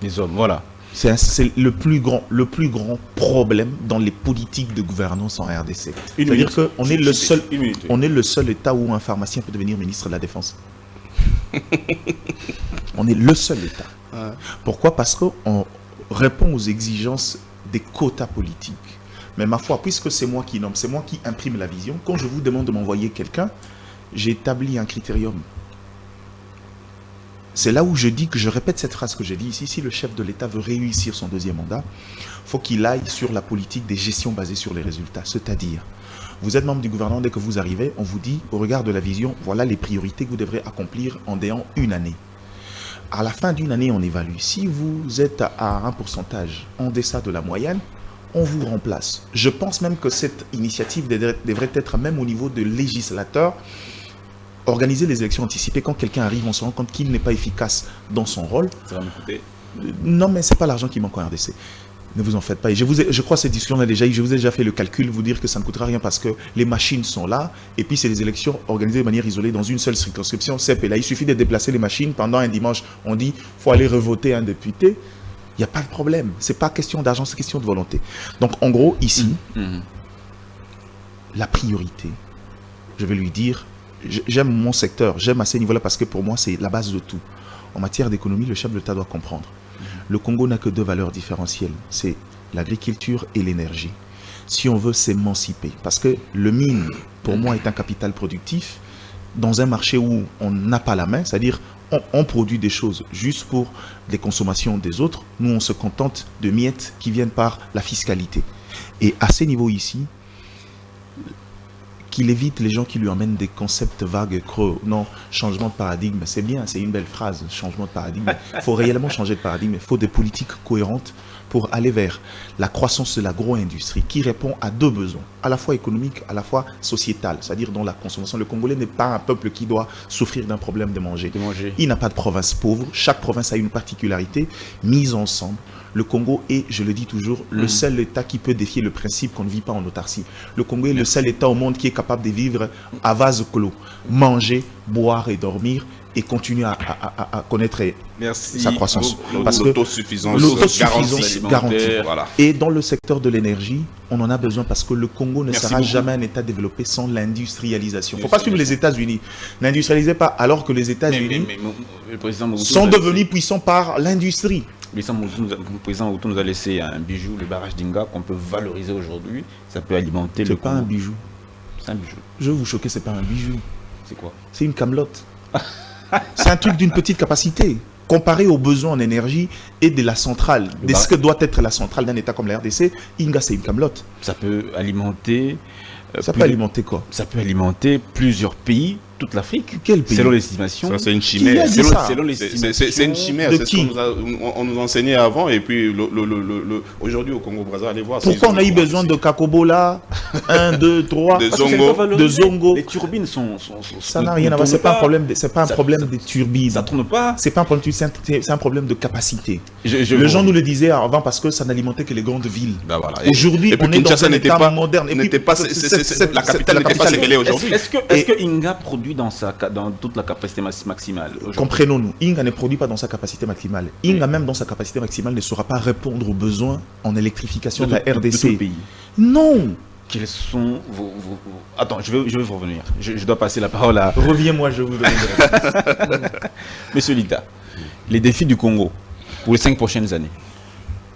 Les hommes, voilà. C'est le plus grand problème dans les politiques de gouvernance en RDC. C'est-à-dire qu'on est le seul État où un pharmacien peut devenir ministre de la Défense. On est le seul État. Pourquoi? Parce qu'on répond aux exigences des quotas politiques. Mais ma foi, puisque c'est moi qui nomme, c'est moi qui imprime la vision, quand je vous demande de m'envoyer quelqu'un, j'ai établi un critérium. C'est là où je dis que je répète cette phrase que j'ai dit ici. Si le chef de l'État veut réussir son deuxième mandat, il faut qu'il aille sur la politique des gestions basées sur les résultats. C'est-à-dire, vous êtes membre du gouvernement, dès que vous arrivez, on vous dit, au regard de la vision, voilà les priorités que vous devrez accomplir en déant une année. À la fin d'une année, on évalue. Si vous êtes à un pourcentage en deçà de la moyenne, on vous remplace. Je pense même que cette initiative devrait être même au niveau de législateur. Organiser les élections anticipées, quand quelqu'un arrive, on se rend compte qu'il n'est pas efficace dans son rôle. Ça va me coûter. Non, mais ce n'est pas l'argent qui manque en RDC. Ne vous en faites pas. Et je crois que cette discussion, je vous ai déjà fait le calcul, vous dire que ça ne coûtera rien parce que les machines sont là, et puis c'est des élections organisées de manière isolée dans une seule circonscription. Là, il suffit de déplacer les machines. Pendant un dimanche, on dit qu'il faut aller revoter un député. Il n'y a pas de problème. Ce n'est pas question d'argent, c'est question de volonté. Donc, en gros, ici, la priorité, je vais lui dire, j'aime mon secteur, j'aime à ce niveau-là parce que pour moi, c'est la base de tout. En matière d'économie, le chef de l'État doit comprendre. Le Congo n'a que deux valeurs différentielles, c'est l'agriculture et l'énergie. Si on veut s'émanciper, parce que le mine, pour moi, est un capital productif dans un marché où on n'a pas la main, c'est-à-dire on produit des choses juste pour les consommations des autres. Nous, on se contente de miettes qui viennent par la fiscalité. Et à ces niveaux ici, qu'il évite les gens qui lui emmènent des concepts vagues, creux. Non, changement de paradigme, c'est bien, c'est une belle phrase, changement de paradigme. Il faut réellement changer de paradigme, il faut des politiques cohérentes pour aller vers la croissance de l'agro-industrie qui répond à deux besoins, à la fois économiques, à la fois sociétal, c'est-à-dire dans la consommation. Le Congolais n'est pas un peuple qui doit souffrir d'un problème de manger. Il n'a pas de province pauvre, chaque province a une particularité mise ensemble. Le Congo est, je le dis toujours, le seul État qui peut défier le principe qu'on ne vit pas en autarcie. Le Congo est le seul État au monde qui est capable de vivre à vase clos, manger, boire et dormir, et continuer à connaître sa croissance. Parce que l'autosuffisance garantie. Voilà. Et dans le secteur de l'énergie, on en a besoin parce que le Congo ne sera jamais un État développé sans l'industrialisation. Il ne faut pas suivre les États-Unis. N'industrialisez pas alors que les États-Unis sont devenus puissants par l'industrie. Le président Mobutu nous a laissé un bijou, le barrage d'Inga, qu'on peut valoriser aujourd'hui. Ça peut alimenter le Congo. C'est pas un bijou. C'est un bijou. Je vais vous choquer, c'est pas un bijou. C'est quoi? C'est une camelote. C'est un truc d'une petite capacité. Comparé aux besoins en énergie et de la centrale, de ce que doit être la centrale d'un État comme la RDC, Inga, c'est une camelote. Ça peut alimenter... ça peut alimenter quoi? Ça peut alimenter plusieurs pays, toute l'Afrique. Quel pays? Selon les estimations. Ça, c'est une chimère. Selon les estimations. C'est une chimère. De c'est qui? ce qu'on nous enseignait avant. Et puis, aujourd'hui, au Congo-Brazzaville, allez voir. Pourquoi on a eu besoin de Kakobola 1, 2, 3 de Zongo? Les turbines sont ça n'a rien à voir. C'est pas un problème. C'est pas un problème de turbines. Ça tourne pas. C'est pas un problème. C'est un problème de capacité. Les gens vois. nous le disaient avant parce que ça n'alimentait que les grandes villes. Ben voilà. Aujourd'hui, on est dans un État moderne. La capitale n'était pas révélée aujourd'hui. Est-ce que Inga produit dans toute la capacité maximale? Comprenons-nous, Inga ne produit pas dans sa capacité maximale. Inga, même dans sa capacité maximale, ne saura pas répondre aux besoins en électrification de la RDC. De tout le pays. Non. Quels sont vos... Attends, je vais vous revenir. Je dois passer la parole à... Reviens-moi, je vous donne. Monsieur Lita, les défis du Congo pour les 5 prochaines années.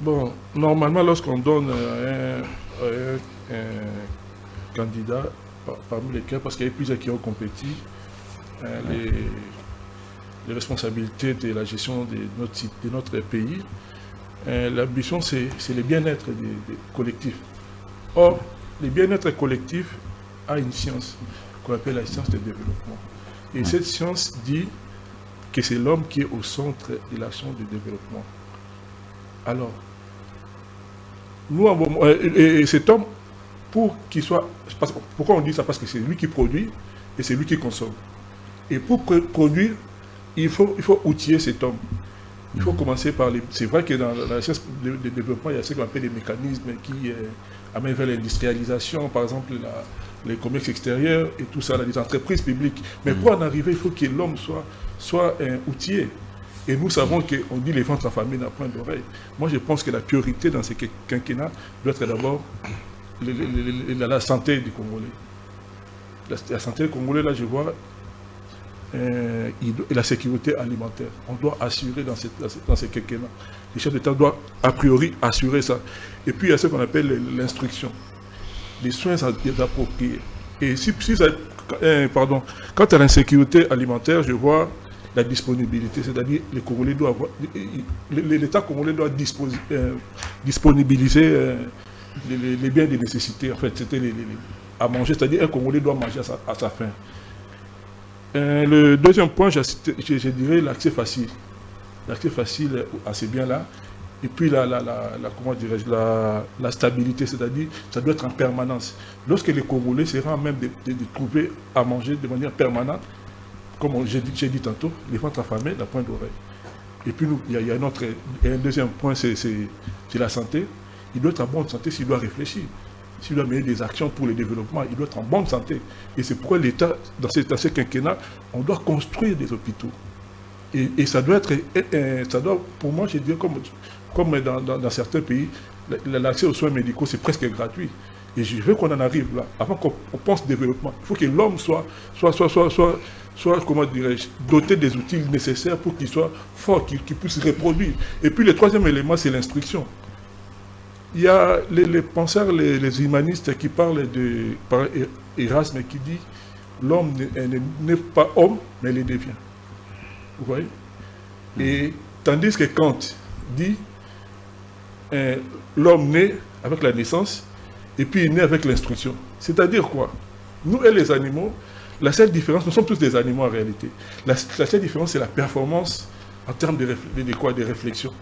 Bon, normalement, lorsqu'on donne un candidat, parmi lesquels, parce qu'il y a plusieurs qui ont compétit, les responsabilités de la gestion de notre pays, l'ambition, c'est le bien-être des collectifs. Or, le bien-être collectif a une science qu'on appelle la science de développement. Et cette science dit que c'est l'homme qui est au centre de l'action de développement. Alors, nous, et cet homme, pour qu'il soit... Pourquoi on dit ça? Parce que c'est lui qui produit et c'est lui qui consomme. Et pour produire, il faut outiller cet homme. Il faut commencer par les... C'est vrai que dans la science de développement, il y a ce qu'on appelle les mécanismes qui amènent vers l'industrialisation, par exemple les commerces extérieurs et tout ça, les entreprises publiques. Mais pour en arriver, il faut que l'homme soit outillé. Et nous savons qu'on dit les ventres affamés n'ont point d'oreille. Moi, je pense que la priorité dans ce quinquennat doit être d'abord la santé du Congolais. La santé du Congolais, là, je vois la sécurité alimentaire. On doit assurer dans ce quinquennat. Les chefs d'État doivent, a priori, assurer ça. Et puis, il y a ce qu'on appelle l'instruction. Les soins appropriés. Et quant à l'insécurité alimentaire, je vois la disponibilité, c'est-à-dire les Congolais doivent avoir, l'État congolais doit disponibiliser les biens de nécessité. En fait, c'était à manger, c'est-à-dire un Congolais doit manger à sa faim. Le deuxième point, je dirais l'accès facile. L'accès facile à ces biens-là. Et puis comment dirais-je, la stabilité, c'est-à-dire ça doit être en permanence. Lorsque les Congolais seront même de trouver à manger de manière permanente, comme j'ai dit tantôt, les ventres affamés, la pointe d'oreille. Et puis il y a un deuxième point, c'est la santé. Il doit être en bonne santé s'il doit réfléchir. S'il doit mener des actions pour le développement, il doit être en bonne santé. Et c'est pourquoi l'État, dans ce quinquennat, on doit construire des hôpitaux. Et ça doit être, pour moi, je dirais, comme dans certains pays, l'accès aux soins médicaux, c'est presque gratuit. Et je veux qu'on en arrive là. Avant qu'on pense développement, il faut que l'homme soit comment dirais-je, doté des outils nécessaires pour qu'il soit fort, qu'il puisse reproduire. Et puis le troisième élément, c'est l'instruction. Il y a les penseurs, les humanistes qui parlent par Erasme qui dit l'homme n'est pas homme, mais il le devient. Vous voyez? Et tandis que Kant dit l'homme naît avec la naissance et puis il naît avec l'instruction. C'est-à-dire quoi? Nous et les animaux, la seule différence, nous sommes tous des animaux en réalité. La seule différence, c'est la performance en termes de réflexion.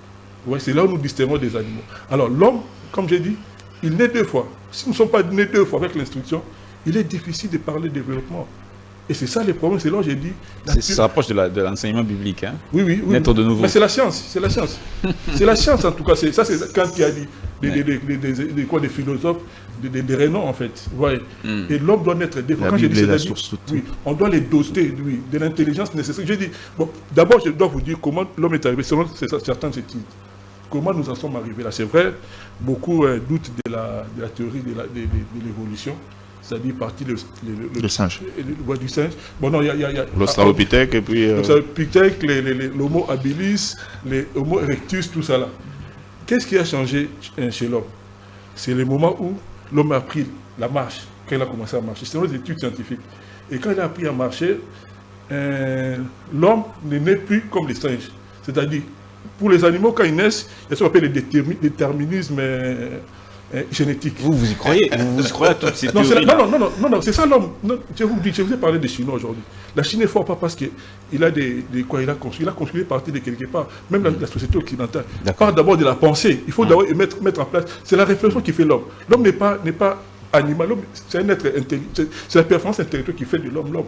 Ouais, c'est là où nous distinguons des animaux. Alors l'homme, comme j'ai dit, il naît 2 fois. Si nous ne sommes pas nés 2 fois avec l'instruction, il est difficile de parler de développement. Et c'est ça les problèmes, c'est là où j'ai dit... Ça se rapproche de l'enseignement biblique. Hein? Oui. Naître de nouveau. Mais c'est la science, c'est la science. C'est la science en tout cas, ça c'est Kant qui a dit. des philosophes, des renom en fait. Ouais. Et l'homme doit naître défendu. La Bible est la source de tout. Oui, on doit les doter de l'intelligence nécessaire. J'ai dit, bon, d'abord je dois vous dire comment l'homme est arrivé, selon certaines études. Comment nous en sommes arrivés là. C'est vrai, beaucoup doutent de la théorie de l'évolution. C'est-à-dire partie le singe. Du singe. Bon, non, il y a l'Australopithèque et puis. L'Australopithèque, l'Homo habilis, l'Homo erectus, tout ça là. Qu'est-ce qui a changé chez l'homme? C'est le moment où l'homme a pris la marche, quand il a commencé à marcher. C'est dans les études scientifiques. Et quand il a appris à marcher, l'homme n'est né plus comme les singes. C'est-à-dire, pour les animaux, quand ils naissent, il y a ce qu'on appelle le déterminisme génétique. Vous y croyez? Vous y croyez à toutes ces théories? Non, c'est ça l'homme. Je vous ai parlé des Chinois aujourd'hui. La Chine est forte pas parce qu'il a il a construit partie de quelque part. Même la société occidentale. Part d'abord de la pensée. Il faut d'abord mettre en place. C'est la réflexion qui fait l'homme. L'homme n'est pas animal. L'homme, c'est un être intelligent. C'est la performance intellectuelle qui fait de l'homme l'homme.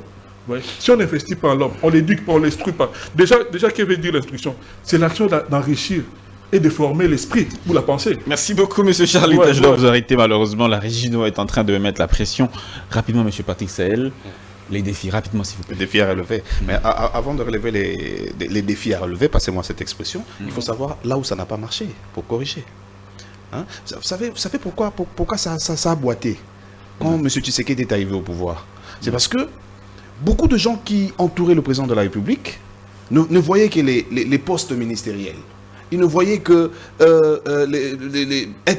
Ouais. Si on n'investit pas en l'homme, on l'éduque pas, on l'instruit pas. Déjà, qu'est-ce que veut dire l'instruction? C'est l'action d'enrichir et de former l'esprit pour la pensée. Merci beaucoup, M. Charles. Je dois vous arrêter, malheureusement. La régie est en train de me mettre la pression. Rapidement, M. Patrick Sahel, les défis, rapidement, s'il vous plaît. Les défis à relever. Mais avant de relever les défis à relever, passez-moi cette expression, il faut savoir là où ça n'a pas marché pour corriger. Hein? Vous savez pourquoi ça a boité quand M. Tshisekedi est arrivé au pouvoir? C'est parce que beaucoup de gens qui entouraient le président de la République ne voyaient que les postes ministériels. Ils ne voyaient que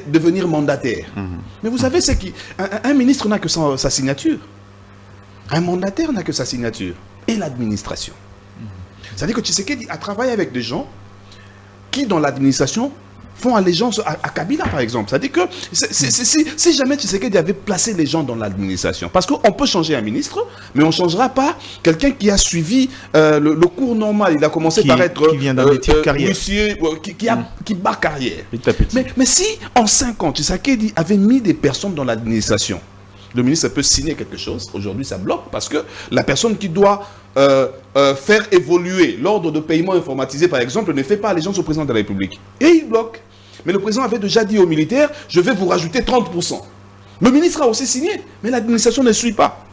devenir mandataire. Mais vous savez, c'est qu'un ministre n'a que sa signature. Un mandataire n'a que sa signature. Et l'administration. C'est-à-dire que Tshisekedi a travaillé avec des gens qui, dans l'administration, font allégeance à Kabila, par exemple. C'est-à-dire que si jamais Tshisekedi avait placé les gens dans l'administration, parce qu'on peut changer un ministre, mais on ne changera pas quelqu'un qui a suivi le cours normal. Il a commencé par être qui vient d'un métier de carrière. Qui bat carrière. Petit à petit. Mais si, en 5 ans, Tshisekedi avait mis des personnes dans l'administration, le ministre peut signer quelque chose. Aujourd'hui, ça bloque parce que la personne qui doit faire évoluer l'ordre de paiement informatisé, par exemple, ne fait pas allégeance au président de la République. Et il bloque. Mais le président avait déjà dit aux militaires, je vais vous rajouter 30%. Le ministre a aussi signé, mais l'administration ne suit pas.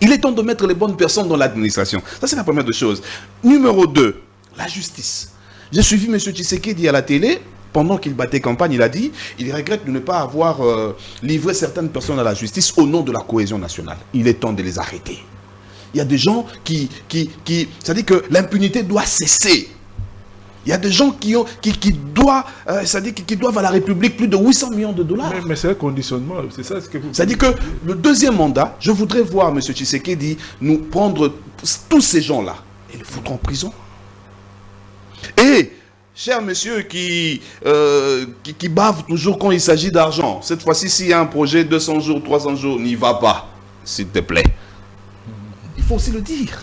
Il est temps de mettre les bonnes personnes dans l'administration. Ça, c'est la première des choses. Numéro 2, la justice. J'ai suivi M. Tshisekedi à la télé. Pendant qu'il battait campagne, il a dit il regrette de ne pas avoir livré certaines personnes à la justice au nom de la cohésion nationale. Il est temps de les arrêter. Il y a des gens qui c'est-à-dire que l'impunité doit cesser. Il y a des gens qui doivent à la République plus de 800 millions de dollars. Mais c'est un conditionnement, c'est ça ce que vous... C'est-à-dire que le deuxième mandat, je voudrais voir M. Tshisekedi nous prendre tous ces gens-là et les foutre en prison. Et cher monsieur qui bave toujours quand il s'agit d'argent, cette fois-ci, s'il y a un projet 200 jours, 300 jours, n'y va pas, s'il te plaît. Il faut aussi le dire.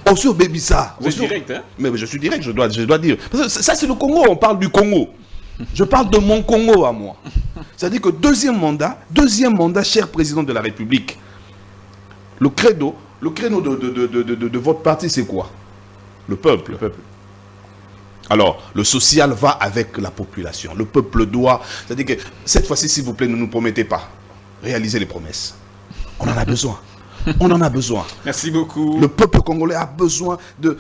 Aussi au Bébissa. Vous êtes direct, hein? Mais je suis direct, je dois dire. Parce que ça, c'est le Congo, on parle du Congo. Je parle de mon Congo à moi. C'est-à-dire que deuxième mandat, cher président de la République, le credo de votre parti, c'est quoi? Le peuple. Le peuple. Alors, le social va avec la population. Le peuple doit... C'est-à-dire que cette fois-ci, s'il vous plaît, ne nous promettez pas. Réalisez les promesses. On en a besoin. On en a besoin. Merci beaucoup. Le peuple congolais a besoin de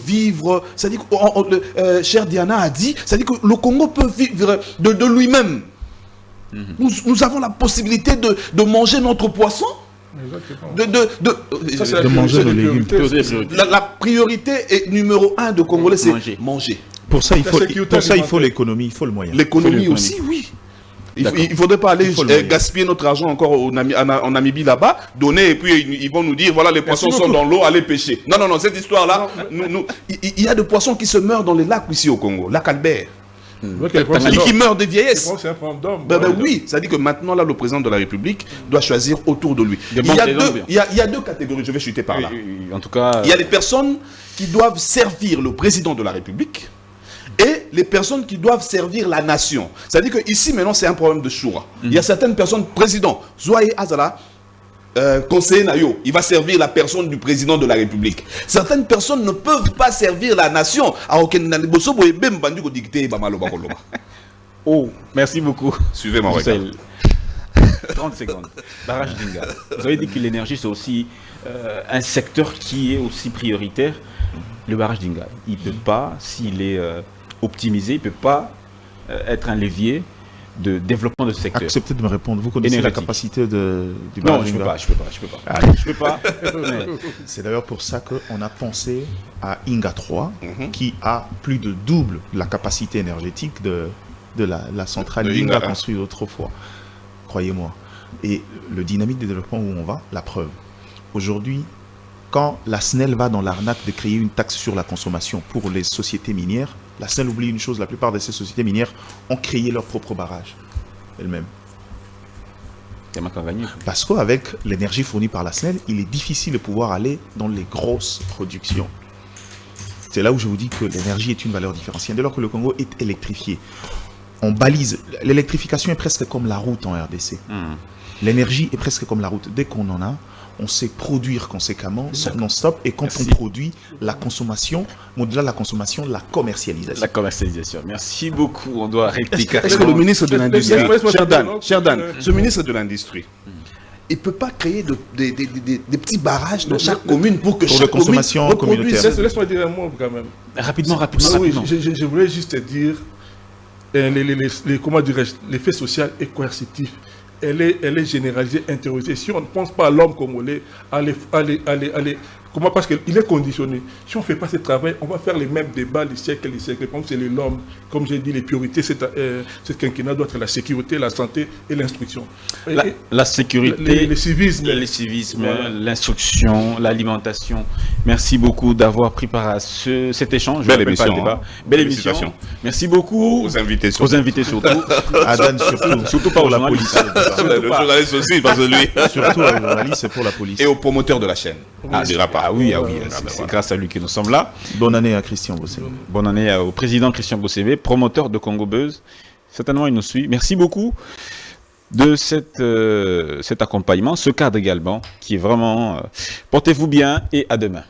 vivre. C'est-à-dire que, cher Diana a dit, c'est-à-dire que le Congo peut vivre de lui-même. Nous avons la possibilité de manger notre poisson. De manger le légume. La priorité est numéro 1 de Congolais, c'est manger. Pour ça, il faut l'économie, il faut le moyen. L'économie aussi, oui. Il ne faudrait pas aller gaspiller notre argent encore en Namibie là-bas, donner et puis ils vont nous dire voilà les poissons sont dans l'eau, allez pêcher. Non, cette histoire-là, il y a des poissons qui se meurent dans les lacs ici au Congo, lac Albert. Qui meurent de vieillesse. Oui, ça dit que maintenant là le président de la République doit choisir autour de lui. Il y a deux catégories, je vais chuter par là. En tout cas, il y a les personnes qui doivent servir le président de la République et les personnes qui doivent servir la nation. C'est-à-dire que ici maintenant c'est un problème de choix. Il y a certaines personnes, président, Zoé Azala, conseiller Nayo, il va servir la personne du président de la République. Certaines personnes ne peuvent pas servir la nation. Oh, merci beaucoup. Suivez mon regard. 30 secondes. Barrage d'Inga. Vous avez dit que l'énergie, c'est aussi un secteur qui est aussi prioritaire. Le barrage d'Inga, il ne peut pas, s'il est optimisé, il ne peut pas être un levier de développement de ce secteur. Acceptez de me répondre. Vous connaissez la capacité du Non, barrage d'Inga? je peux pas. Je peux pas. C'est d'ailleurs pour ça qu'on a pensé à Inga 3, qui a plus de double la capacité énergétique de la centrale Inga construite autrefois. Croyez-moi. Et le dynamique de développement où on va, la preuve. Aujourd'hui, quand la SNEL va dans l'arnaque de créer une taxe sur la consommation pour les sociétés minières, la SNEL oublie une chose, la plupart de ces sociétés minières ont créé leur propre barrage elles-mêmes. Parce qu'avec l'énergie fournie par la SNEL, il est difficile de pouvoir aller dans les grosses productions. C'est là où je vous dis que l'énergie est une valeur différenciée. Dès lors que le Congo est électrifié, on balise. L'électrification est presque comme la route en RDC. L'énergie est presque comme la route. Dès qu'on en a, on sait produire conséquemment, non-stop. Et quand on produit, la consommation, au-delà de la consommation, la commercialisation. La commercialisation. Merci beaucoup. On doit rectifier. Est-ce que le ministre de l'Industrie, cher Dan, ce ministre de l'Industrie, il ne peut pas créer des petits barrages dans chaque commune pour que chaque consommation communautaire. Laisse-moi dire un mot quand même. Rapidement. Oui, je voulais juste te dire, comment dirais-je, l'effet social est coercitif. Elle est généralisée, intériorisée. Si on ne pense pas à l'homme congolais, comment, parce qu'il est conditionné. Si on ne fait pas ce travail, on va faire les mêmes débats des siècles et des siècles. Comme c'est l'homme, comme j'ai dit, les priorités, ce quinquennat doit être la sécurité, la santé et l'instruction. La sécurité, le civisme, voilà. L'instruction, l'alimentation. Merci beaucoup d'avoir pris part à cet échange. Belle émission. Belle émission. Merci beaucoup. Aux invités surtout. À Dan surtout pas pour aux la journalistes. police. Le journaliste aussi, parce que lui. Surtout aux journalistes, c'est pour la police. Et aux promoteurs de la chaîne. C'est grâce à lui que nous sommes là. Bonne année à Christian Bossébé. Bonne année au président Christian Bossébé, promoteur de Congo Buzz. Certainement, il nous suit. Merci beaucoup de cet accompagnement, ce cadre également, qui est vraiment... portez-vous bien et à demain.